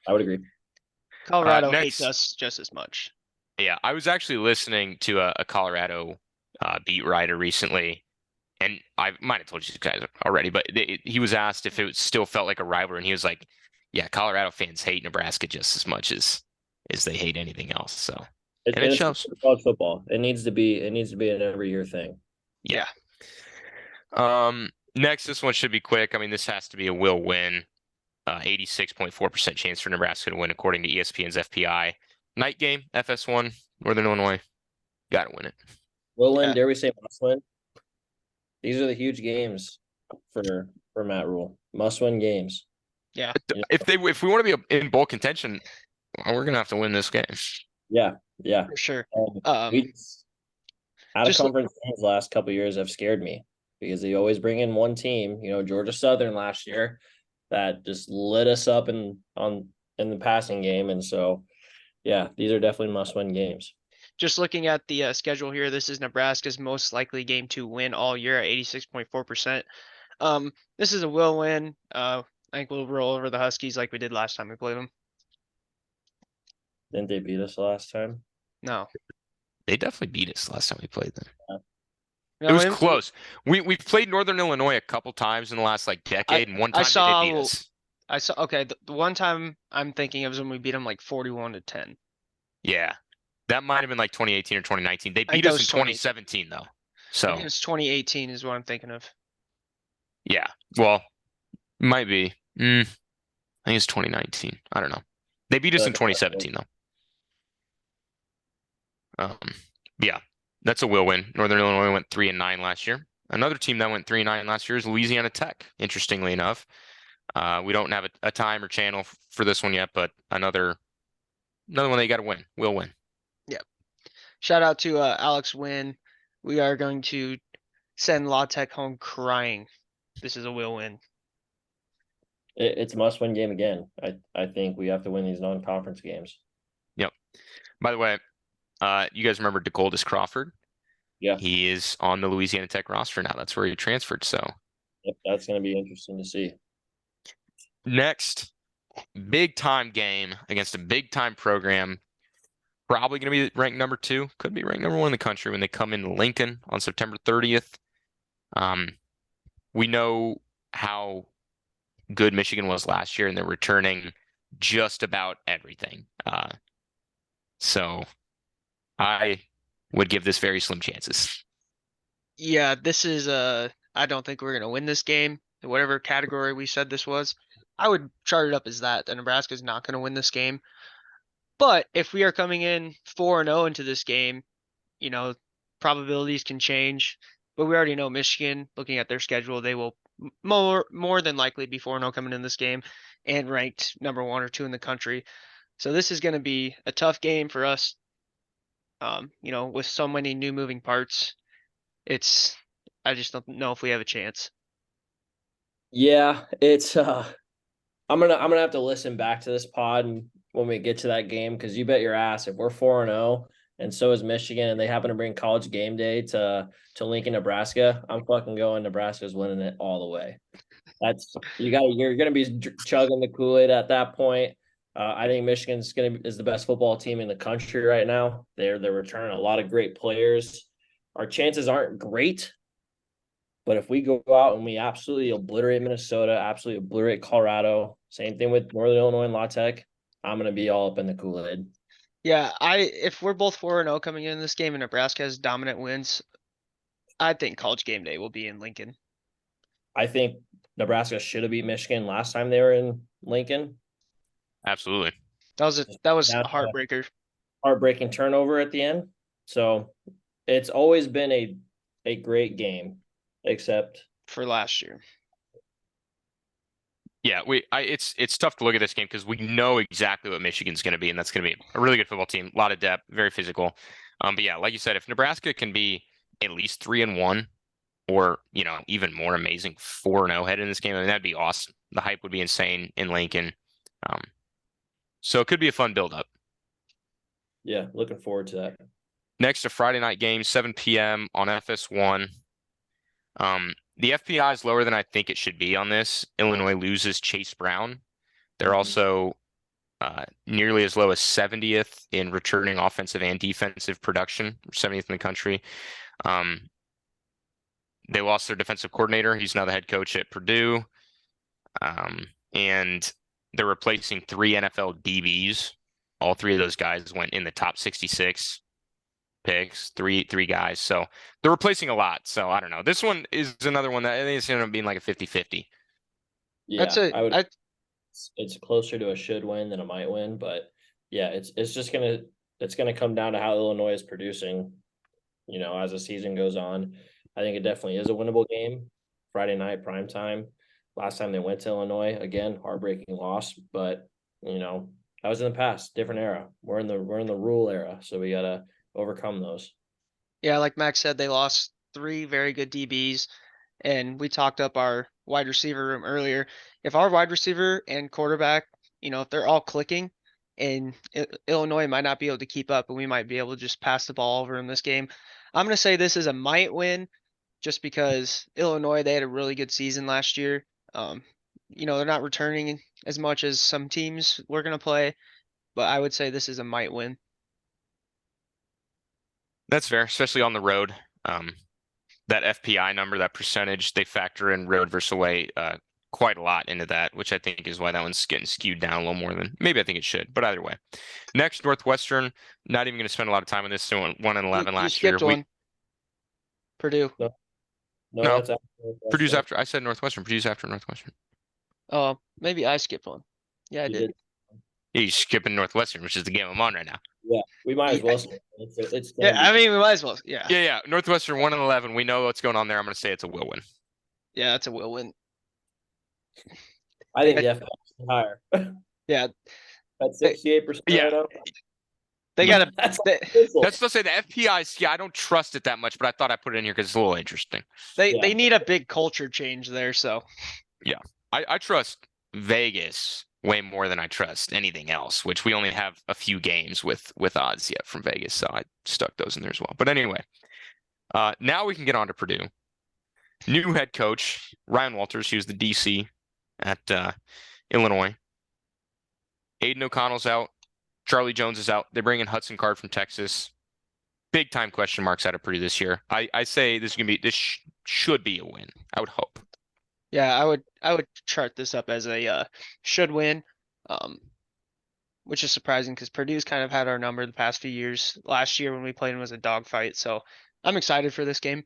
I would agree. Colorado next- hates us just as much. Yeah, I was actually listening to a Colorado beat writer recently, and I might have told you guys already, but he was asked if it still felt like a rivalry, and he was like, "Yeah, Colorado fans hate Nebraska just as much as they hate anything else." So, and it shows. College football. It needs to be an every year thing. Yeah. Next, this one should be quick. I mean, this has to be a will win. 86.4% chance for Nebraska to win, according to ESPN's FPI. Night game, FS1, Northern Illinois. Got to win it. Will win. Yeah. Dare we say must win? These are the huge games for Matt Rule. Must win games. Yeah. If we want to be in bowl contention, we're gonna have to win this game. Yeah. For sure. We out of just- conference games the last couple of years have scared me because they always bring in one team. Georgia Southern last year that just lit us up in the passing game, and so yeah, these are definitely must-win games. Just looking at the schedule here, this is Nebraska's most likely game to win all year at 86.4%. This is a will win. I think we'll roll over the Huskies like we did last time we played them. Didn't they beat us last time? No. They definitely beat us last time we played them. No, It was close. We've played Northern Illinois a couple times in the last decade, and one time they did beat us. I saw. Okay, the one time I'm thinking of is when we beat them like 41-10. Yeah, that might have been like 2018 or 2019. They think beat that us in was 2017 though. I So think it's 2018 is what I'm thinking of. yeah, well, might be. I think it's 2019. I don't know. They beat us in 2017 though. Yeah, that's a will win. Northern Illinois went 3-9 last year. Another team that went 3-9 last year is Louisiana Tech. Interestingly enough, we don't have a time or channel for this one yet, but another one they got to win. Will win. Shout out to Alex Wynn. We are going to send La Tech home crying. This is a will win. It's a must-win game again. I think we have to win these non-conference games. By the way, you guys remember DeGoldis Crawford? Yeah. He is on the Louisiana Tech roster now. That's where he transferred. So Yep, that's going to be interesting to see. next, big time game against a big time program. Probably going to be ranked number 2. Could be ranked number 1 in the country when they come into Lincoln on September 30th. We know how good Michigan was last year, and they're returning just about everything. So I would give this very slim chances. Yeah, this is I don't think we're gonna win this game. Whatever category we said this was, I would chart it up as that. That Nebraska's not gonna win this game. But if we are coming in 4-0 into this game, you know, probabilities can change. But we already know Michigan, looking at their schedule, they will more than likely be 4-0 coming in this game and ranked number 1 or 2 in the country. So this is going to be a tough game for us. With so many new moving parts, I just don't know if we have a chance. Yeah, it's I'm gonna have to listen back to this pod and when we get to that game, because you bet your ass if we're 4-0 and so is Michigan and they happen to bring college game day to Lincoln, Nebraska, I'm fucking going Nebraska's winning it all the way. You're gonna be chugging the Kool-Aid at that point. I think Michigan's is the best football team in the country right now. They're returning a lot of great players. Our chances aren't great, but if we go out and we absolutely obliterate Minnesota, absolutely obliterate Colorado, same thing with Northern Illinois and La Tech, I'm gonna be all up in the Kool-Aid. Yeah, if we're both 4-0 coming in this game and Nebraska has dominant wins, I think college game day will be in Lincoln. I think Nebraska should have beat Michigan last time they were in Lincoln. Absolutely. That was a Down to heartbreaker. heartbreaking turnover at the end. So it's always been a great game, except For last year. Yeah, it's tough to look at this game because we know exactly what Michigan's going to be, and that's going to be a really good football team, a lot of depth, very physical. But yeah, like you said, if Nebraska can be at least 3-1, or even more amazing 4-0 heading in this game, I mean that'd be awesome. The hype would be insane in Lincoln. So it could be a fun build-up. yeah, looking forward to that. Next, a Friday night game, 7 p.m. on FS1. The FPI is lower than I think it should be on this. Illinois loses Chase Brown. They're also nearly as low as 70th in returning offensive and defensive production, 70th in the country. They lost their defensive coordinator. He's now the head coach at Purdue. And they're replacing 3 NFL DBs. All 3 of those guys went in the top 66 picks, three guys. So they're replacing a lot. So I don't know. This one is another one that I think it's going to be like a 50-50. Yeah, That's it's closer to a should win than a might win, but yeah, it's gonna come down to how Illinois is producing, as the season goes on. I think it definitely is a winnable game. Friday night prime time. Last time they went to Illinois, again, heartbreaking loss, but that was in the past, different era. We're in the rule era, so we gotta overcome those. Yeah, like Max said, they lost 3 very good DBs, and we talked up our wide receiver room earlier. If our wide receiver and quarterback, if they're all clicking, and Illinois might not be able to keep up, and we might be able to just pass the ball over in this game. I'm going to say this is a might win, just because Illinois, they had a really good season last year. They're not returning as much as some teams we're going to play, but I would say this is a might win. That's fair, especially on the road. That FPI number, that percentage, they factor in road versus away quite a lot into that, which I think is why that one's getting skewed down a little more than maybe I think it should. But either way, next Northwestern. Not even going to spend a lot of time on this. So 1-11 last year. Skipped one. Purdue. No, No. that's after Purdue's after. I said Northwestern. Purdue's after Northwestern. Oh, maybe I skipped one. Yeah, I You did. did. Yeah, you're skipping Northwestern, which is the game I'm on right now. Yeah, we might as Yeah. well. It's Yeah, I mean, we might as well. Yeah. Yeah. Northwestern 1-11. We know what's going on there. I'm going to say it's a will win. Yeah, that's a will win. I think the FPI is higher. Yeah. At 68%. Yeah. Right now. They got to. That's Let's still say the FPI. Yeah, I don't trust it that much, but I thought I put it in here because it's a little interesting. They need a big culture change there. So. Yeah, I trust Vegas way more than I trust anything else, which we only have a few games with odds yet from Vegas, so I stuck those in there as well. But anyway, Now we can get on to Purdue. New head coach, Ryan Walters. He was the DC at Illinois. Aiden O'Connell's out. Charlie Jones is out. They bring in Hudson Card from Texas. Big time question marks out of Purdue this year. I say this is gonna be should be a win. I would hope. Yeah, I would chart this up as a should win. Which is surprising because Purdue's kind of had our number the past few years. Last year when we played was a dogfight, so I'm excited for this game.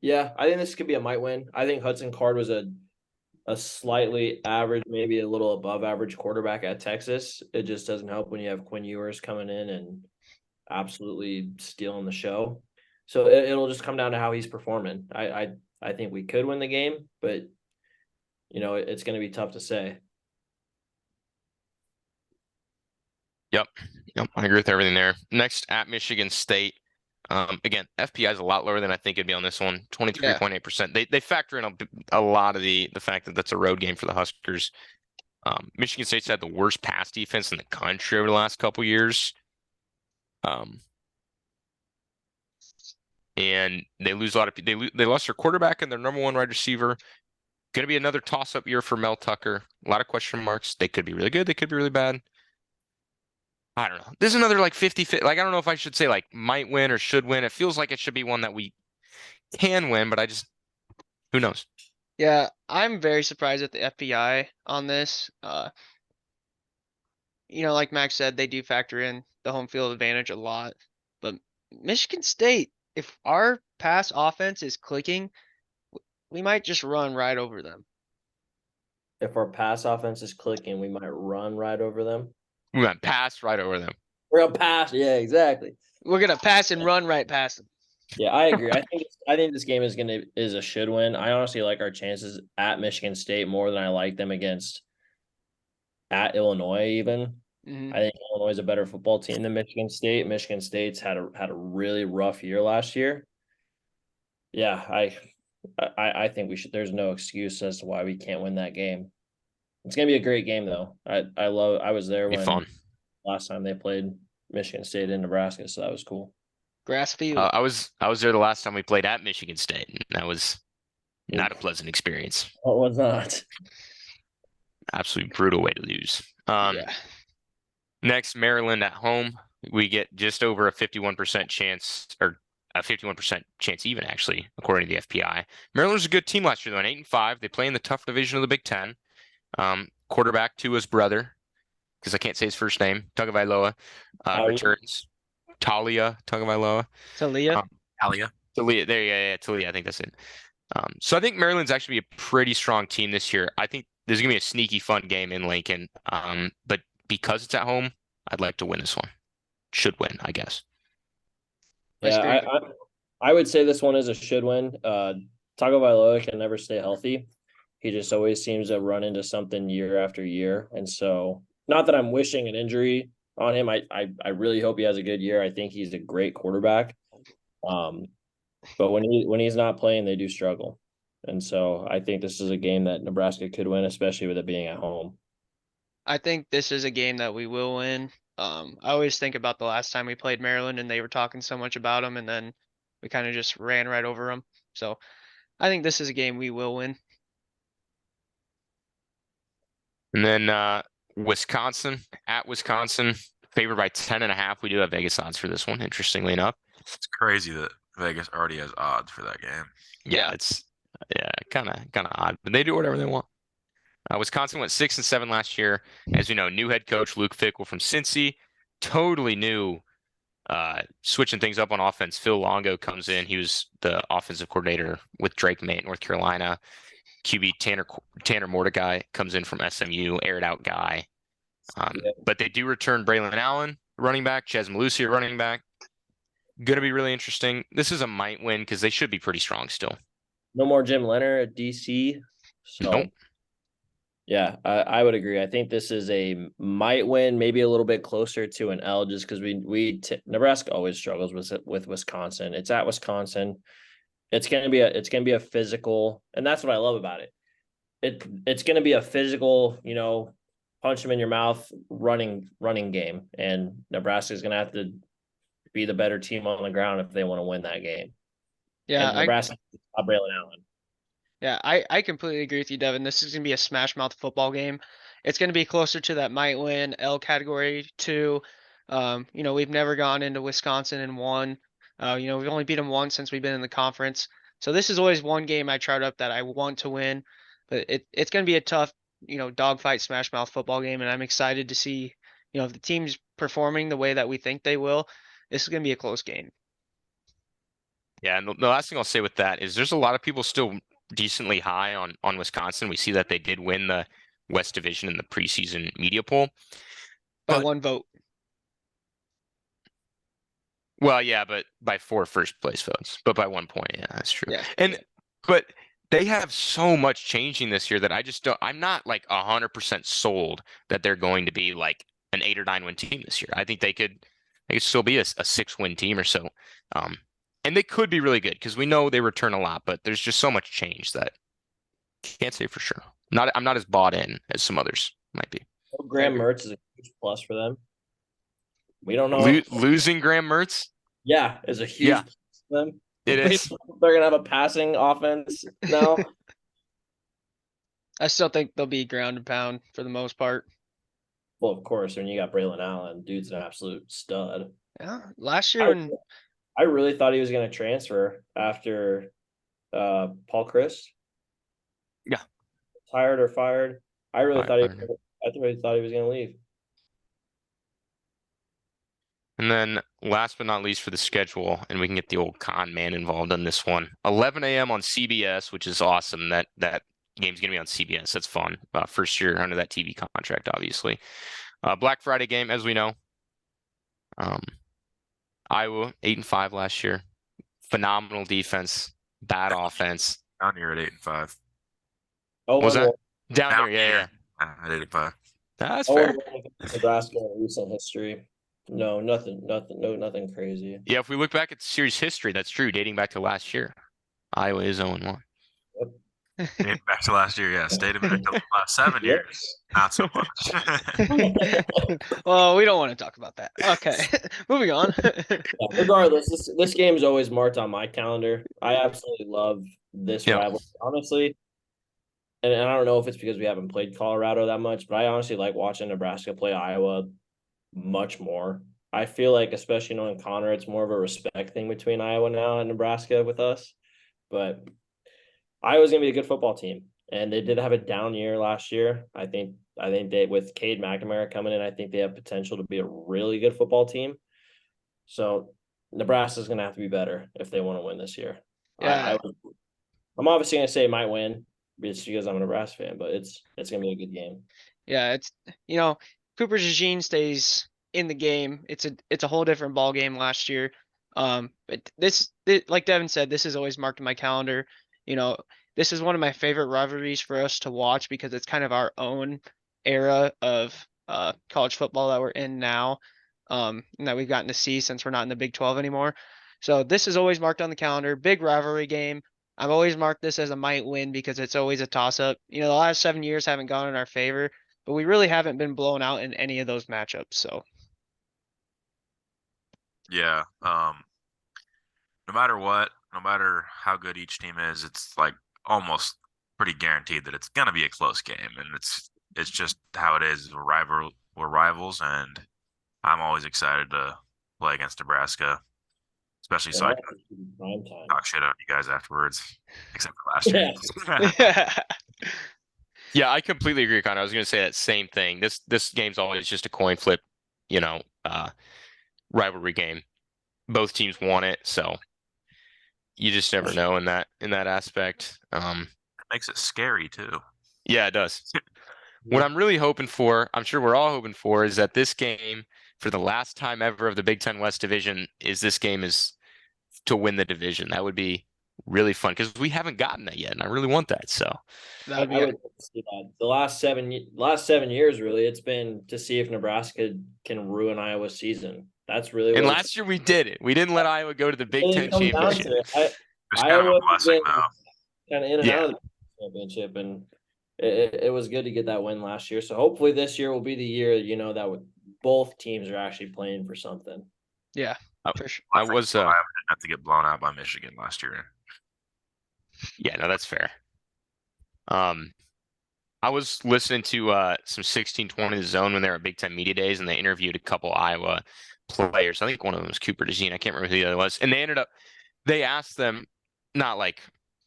Yeah, I think this could be a might win. I think Hudson Card was a slightly average, maybe a little above average quarterback at Texas. It just doesn't help when you have Quinn Ewers coming in and absolutely stealing the show. So it'll just come down to how he's performing. I think we could win the game, but it's going to be tough to say. Yep, I agree with everything there. Next, at Michigan State. Again, FPI is a lot lower than I think it'd be on this one, 23.8%. They factor in a lot of the fact that that's a road game for the Huskers. Michigan State's had the worst pass defense in the country over the last couple years. And they lose a lot of they lost their quarterback and their number one wide receiver. Going to be another toss-up year for Mel Tucker. A lot of question marks. They could be really good. They could be really bad. I don't know. This is another like 50-50. Like, I don't know if I should say like might win or should win. It feels like it should be one that we can win, but who knows? Yeah, I'm very surprised at the FPI on this. Like Max said, they do factor in the home field advantage a lot. But Michigan State, if our pass offense is clicking, we might just run right over them. If our pass offense is clicking, we might run right over them. We might pass right over them. We're gonna pass. Yeah, exactly. We're gonna pass and run right past them. Yeah, I agree. I think this game is a should win. I honestly like our chances at Michigan State more than I like them against at Illinois even. I think Illinois is a better football team than Michigan State. Michigan State's had a really rough year last year. Yeah, I think we should. There's no excuse as to why we can't win that game. It's gonna be a great game though. I was there when fun. Last time they played Michigan State in Nebraska, so that was cool. Grass field. I was there the last time we played at Michigan State, and that was not a pleasant experience. It was not. Absolutely brutal way to lose. Yeah. Next, Maryland at home. We get just over a 51% chance, or a 51% chance even, actually, according to the FPI. Maryland was a good team last year, though, 8-5. They play in the tough division of the Big Ten. Quarterback Tua's brother, because I can't say his first name, Tagovailoa, returns. Talia Tagovailoa. Talia. Talia. There, yeah, Talia. I think that's it. So I think Maryland's actually be a pretty strong team this year. I think there's gonna be a sneaky fun game in Lincoln. But because it's at home, I'd like to win this one. Should win, I guess. Yeah, I would say this one is a should win. Tagovailoa can never stay healthy. He just always seems to run into something year after year. And so, not that I'm wishing an injury on him. I really hope he has a good year. I think he's a great quarterback. But when he's not playing, they do struggle. And so I think this is a game that Nebraska could win, especially with it being at home. I think this is a game that we will win. I always think about the last time we played Maryland and they were talking so much about them, and then we kind of just ran right over them. So I think this is a game we will win. And then Wisconsin at Wisconsin, favored by 10.5. We do have Vegas odds for this one, interestingly enough. It's crazy that Vegas already has odds for that game. Yeah, it's kind of odd, but they do whatever they want. Wisconsin went 6-7 last year. As we know, new head coach Luke Fickell from Cincy, totally new, switching things up on offense. Phil Longo comes in. He was the offensive coordinator with Drake May at North Carolina. QB Tanner Mordecai comes in from SMU, aired out guy. But they do return Braylon Allen, running back, Ches Malusi, running back. Going to be really interesting. This is a might win because they should be pretty strong still. No more Jim Leonard at DC. So, nope. Yeah, I would agree. I think this is a might win, maybe a little bit closer to an L, just because Nebraska always struggles with Wisconsin. It's at Wisconsin. It's gonna be a physical, and that's what I love about it. It's gonna be a physical, punch them in your mouth running game, and Nebraska is gonna have to be the better team on the ground if they want to win that game. Yeah, And Nebraska, Braylon Allen. Yeah, I completely agree with you, Devin. This is going to be a smash mouth football game. It's going to be closer to that might win L category too. We've never gone into Wisconsin and won. We've only beat them once since we've been in the conference. So this is always one game I chart up that I want to win. But it's going to be a tough, dogfight smash mouth football game, and I'm excited to see, if the team's performing the way that we think they will. This is going to be a close game. Yeah, and the last thing I'll say with that is there's a lot of people still decently high on Wisconsin. We see that they did win the West Division in the preseason media poll. By But- one vote. Well, yeah, but by 4 first place votes, but by 1 point. Yeah, that's true. Yeah. But they have so much changing this year that I'm not like 100% sold that they're going to be like an 8 or 9 win team this year. I think they could still be a 6-win team or so. And they could be really good because we know they return a lot, but there's just so much change that can't say for sure. I'm not as bought in as some others might be. Graham Mertz is a huge plus for them. We don't know. Losing Graham Mertz? Yeah, is a huge Yeah. plus for them. It is. They're gonna have a passing offense now. I still think they'll be ground and pound for the most part. Well, of course, when you got Braylon Allen, dude's an absolute stud. Yeah, last year when I really thought he was going to transfer after Paul Chris. Yeah. Hired or fired. I really Fired. thought he was going to leave. And then last but not least for the schedule, and we can get the old con man involved on this one. 11 a.m. on CBS, which is awesome. That game's going to be on CBS. That's fun. First year under that TV contract, obviously. Black Friday game, as we know. Iowa 8-5 last year. Phenomenal defense, bad offense. Down here at 8-5. Oh, Was that? Down Down there, yeah. At 8-5. That's fair. Nebraska in recent history. No, nothing crazy. Yeah, if we look back at the series history, that's true. Dating back to last year, Iowa is 0-1. Dating back to last year, yeah. Stayed in it the last 7 Yep. years. Not so much. well, we don't want to talk about that. Okay, moving on. Yeah, regardless, this game is always marked on my calendar. I absolutely love this Yeah. rivalry, honestly. And I don't know if it's because we haven't played Colorado that much, but I honestly like watching Nebraska play Iowa much more. I feel like, especially knowing Connor, it's more of a respect thing between Iowa now and Nebraska with us. But Iowa's gonna be a good football team, and they did have a down year last year. I think they, with Cade McNamara coming in, I think they have potential to be a really good football team. So Nebraska's gonna have to be better if they want to win this year. Yeah. I'm obviously gonna say it might win, just because I'm a Nebraska fan, but it's gonna be a good game. Yeah, it's Cooper DeJean stays in the game. It's a whole different ball game last year. But this like Devin said, this is always marked in my calendar. This is one of my favorite rivalries for us to watch because it's kind of our own era of college football that we're in now, and that we've gotten to see since we're not in the Big 12 anymore. So this is always marked on the calendar. Big rivalry game. I've always marked this as a might win because it's always a toss-up. The last 7 years haven't gone in our favor, but we really haven't been blown out in any of those matchups. So Yeah. No matter what, no matter how good each team is, it's like almost pretty guaranteed that it's gonna be a close game, and it's just how it is. We're rivals, and I'm always excited to play against Nebraska, especially so I can Prime time. talk shit on you guys afterwards. Except for last year. yeah, Yeah, I completely agree, Connor. I was going to say that same thing. This game's always just a coin flip, rivalry game. Both teams want it, so you just never know in that aspect. It makes it scary too. Yeah, it does. What I'm really hoping for, I'm sure we're all hoping for, is that this game, for the last time ever of the Big Ten West Division, this game is to win the division. That would be really fun because we haven't gotten that yet, and I really want that. So that would be. I would see that. The last 7 years, really, it's been to see if Nebraska can ruin Iowa's season. That's really. and what last year we did it. We didn't let Iowa go to the Big Ten championship. It's kind of a Iowa blessing though. kind of in and out of the championship, and it was good to get that win last year. So hopefully this year will be the year that both teams are actually playing for something. Yeah, For sure. I was Iowa didn't have to get blown out by Michigan last year. yeah, no, that's fair. I was listening to some 1620 The Zone when they were at Big Ten Media Days, and they interviewed a couple Iowa players. I think one of them was Cooper DeJean. I can't remember who the other was. And they asked them, not like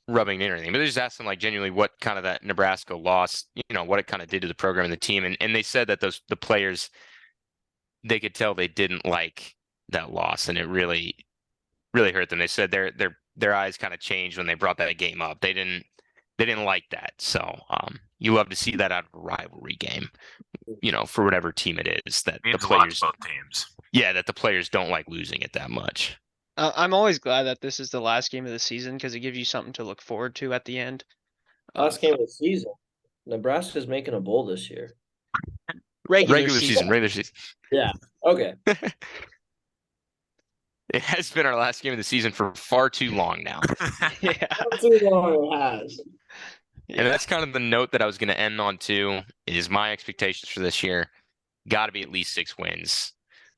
rubbing it in or anything, but they just asked them like genuinely what kind of that Nebraska loss, what it kind of did to the program and the team. And they said that the players, they could tell they didn't like that loss, and it really, really hurt them. They said their eyes kind of changed when they brought that game up. They didn't like that. So you love to see that out of a rivalry game, for whatever team it is, that Means the a lot players, to both teams. yeah, that the players don't like losing it that much. I'm always glad that this is the last game of the season because it gives you something to look forward to at the end. Last game of the season. Nebraska's making a bowl this year. Regular Regular season. Yeah. Okay. It has been our last game of the season for far too long now. Yeah. Not too long it has. And that's kind of the note that I was going to end on too, is my expectations for this year. Got to be at least 6 wins.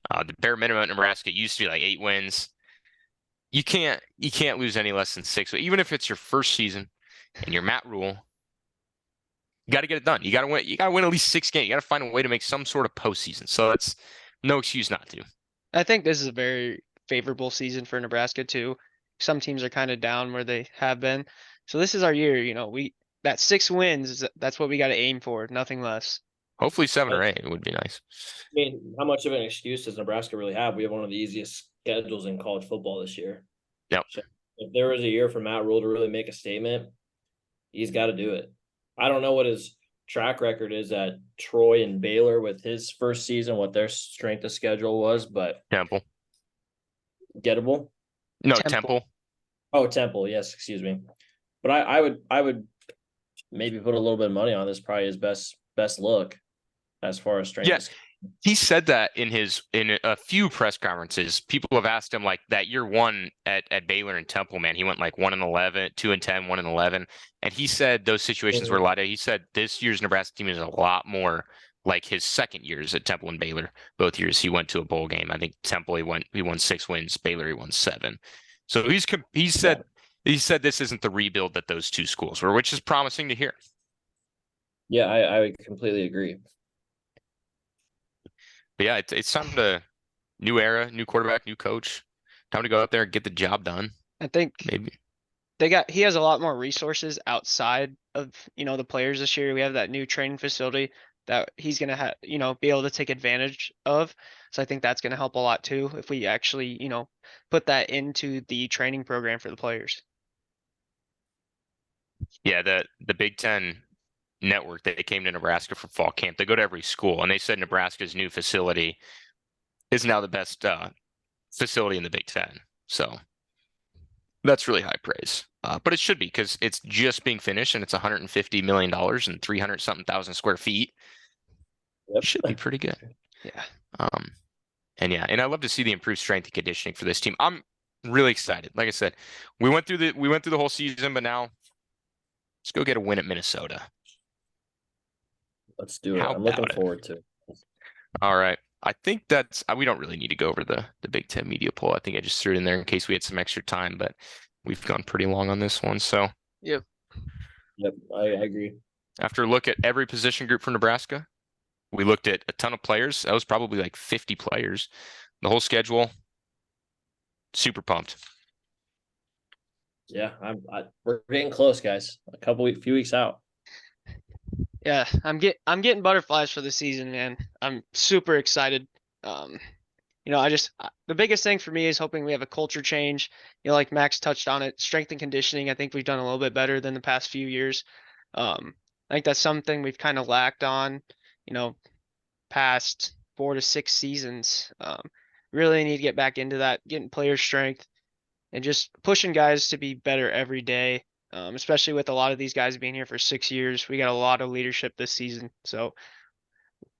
The bare minimum at Nebraska used to be like 8 wins. You can't lose any less than 6. Even if it's your first season and you're Matt Rule, you got to get it done. You got to win. You got to win at least 6 games. You got to find a way to make some sort of postseason. So that's no excuse not to. I think this is a very favorable season for Nebraska too. Some teams are kind of down where they have been. So this is our year, that 6 wins, that's what we got to aim for, nothing less. Hopefully 7 or 8 would be nice. I mean, how much of an excuse does Nebraska really have? We have one of the easiest schedules in college football this year. Yep. So if there was a year for Matt Rule to really make a statement, he's got to do it. I don't know what his track record is at Troy and Baylor with his first season, what their strength of schedule was, but Temple. gettable. No, Temple. Temple. Oh, Temple. Yes, excuse me. But I would maybe put a little bit of money on this. Probably his best look as far as strength. Yeah. He said that in a few press conferences. People have asked him like that year 1 at Baylor and Temple, man. He went like 1-11, 2-10, 1-11. And he said those situations were a lot. He said this year's Nebraska team is a lot more like his second years at Temple and Baylor. Both years he went to a bowl game. I think Temple he won 6 wins. Baylor he won 7. So he said this isn't the rebuild that those two schools were, which is promising to hear. Yeah, I completely agree. But yeah, it's time to new era, new quarterback, new coach. Time to go out there and get the job done. I think Maybe. he has a lot more resources outside of, the players this year. We have that new training facility that he's going to have, be able to take advantage of. So I think that's going to help a lot too, if we actually, put that into the training program for the players. Yeah, the Big Ten network, they came to Nebraska for fall camp. They go to every school, and they said Nebraska's new facility is now the best facility in the Big Ten. So that's really high praise. But it should be, because it's just being finished and it's $150 million and 300-something thousand square feet. Yep. Should be pretty good. Yeah. And I love to see the improved strength and conditioning for this team. I'm really excited. Like I said, we went through the whole season, but now let's go get a win at Minnesota. Let's do it. How I'm looking about it? forward to it. All right. I think that's we don't really need to go over the Big Ten media poll. I think I just threw it in there in case we had some extra time, but we've gone pretty long on this one. So Yep, I agree. after a look at every position group for Nebraska, we looked at a ton of players. That was probably like 50 players. The whole schedule, super pumped. Yeah, we're getting close, guys. Few weeks out. Yeah, I'm getting butterflies for the season, man. I'm super excited. The biggest thing for me is hoping we have a culture change. Like Max touched on it, strength and conditioning. I think we've done a little bit better than the past few years. I think that's something we've kind of lacked on, past 4 to 6 seasons. Really need to get back into that, getting player strength and just pushing guys to be better every day. Especially with a lot of these guys being here for 6 years. We got a lot of leadership this season. So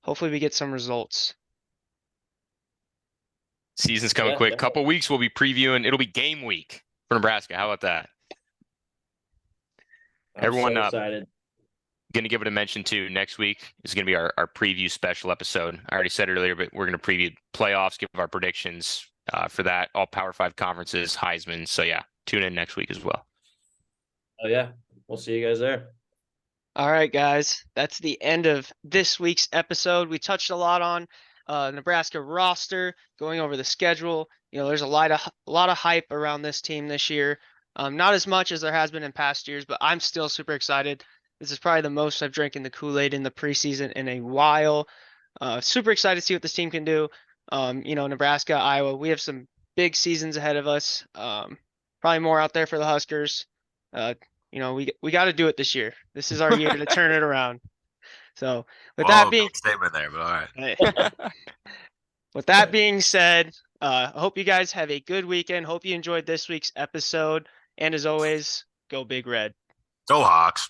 hopefully we get some results. Season's coming Yeah, quick. definitely. Couple weeks we'll be previewing. It'll be game week for Nebraska. How about that? Everyone so excited. Going to give it a mention too. Next week is going to be our preview special episode. I already said it earlier, but we're going to preview playoffs, give our predictions, for that. All Power 5 conferences, Heisman. So yeah, tune in next week as well. Oh yeah, we'll see you guys there. All right, guys, that's the end of this week's episode. We touched a lot on Nebraska roster, going over the schedule. There's a lot of hype around this team this year. Not as much as there has been in past years, but I'm still super excited. This is probably the most I've drank in the Kool-Aid in the preseason in a while. Super excited to see what this team can do. Nebraska, Iowa, we have some big seasons ahead of us. Probably more out there for the Huskers. We got to do it this year. This is our year to turn it around. So with that being big statement there, but all right. with that being said, I hope you guys have a good weekend. Hope you enjoyed this week's episode. And as always, go Big Red. Go Hawks.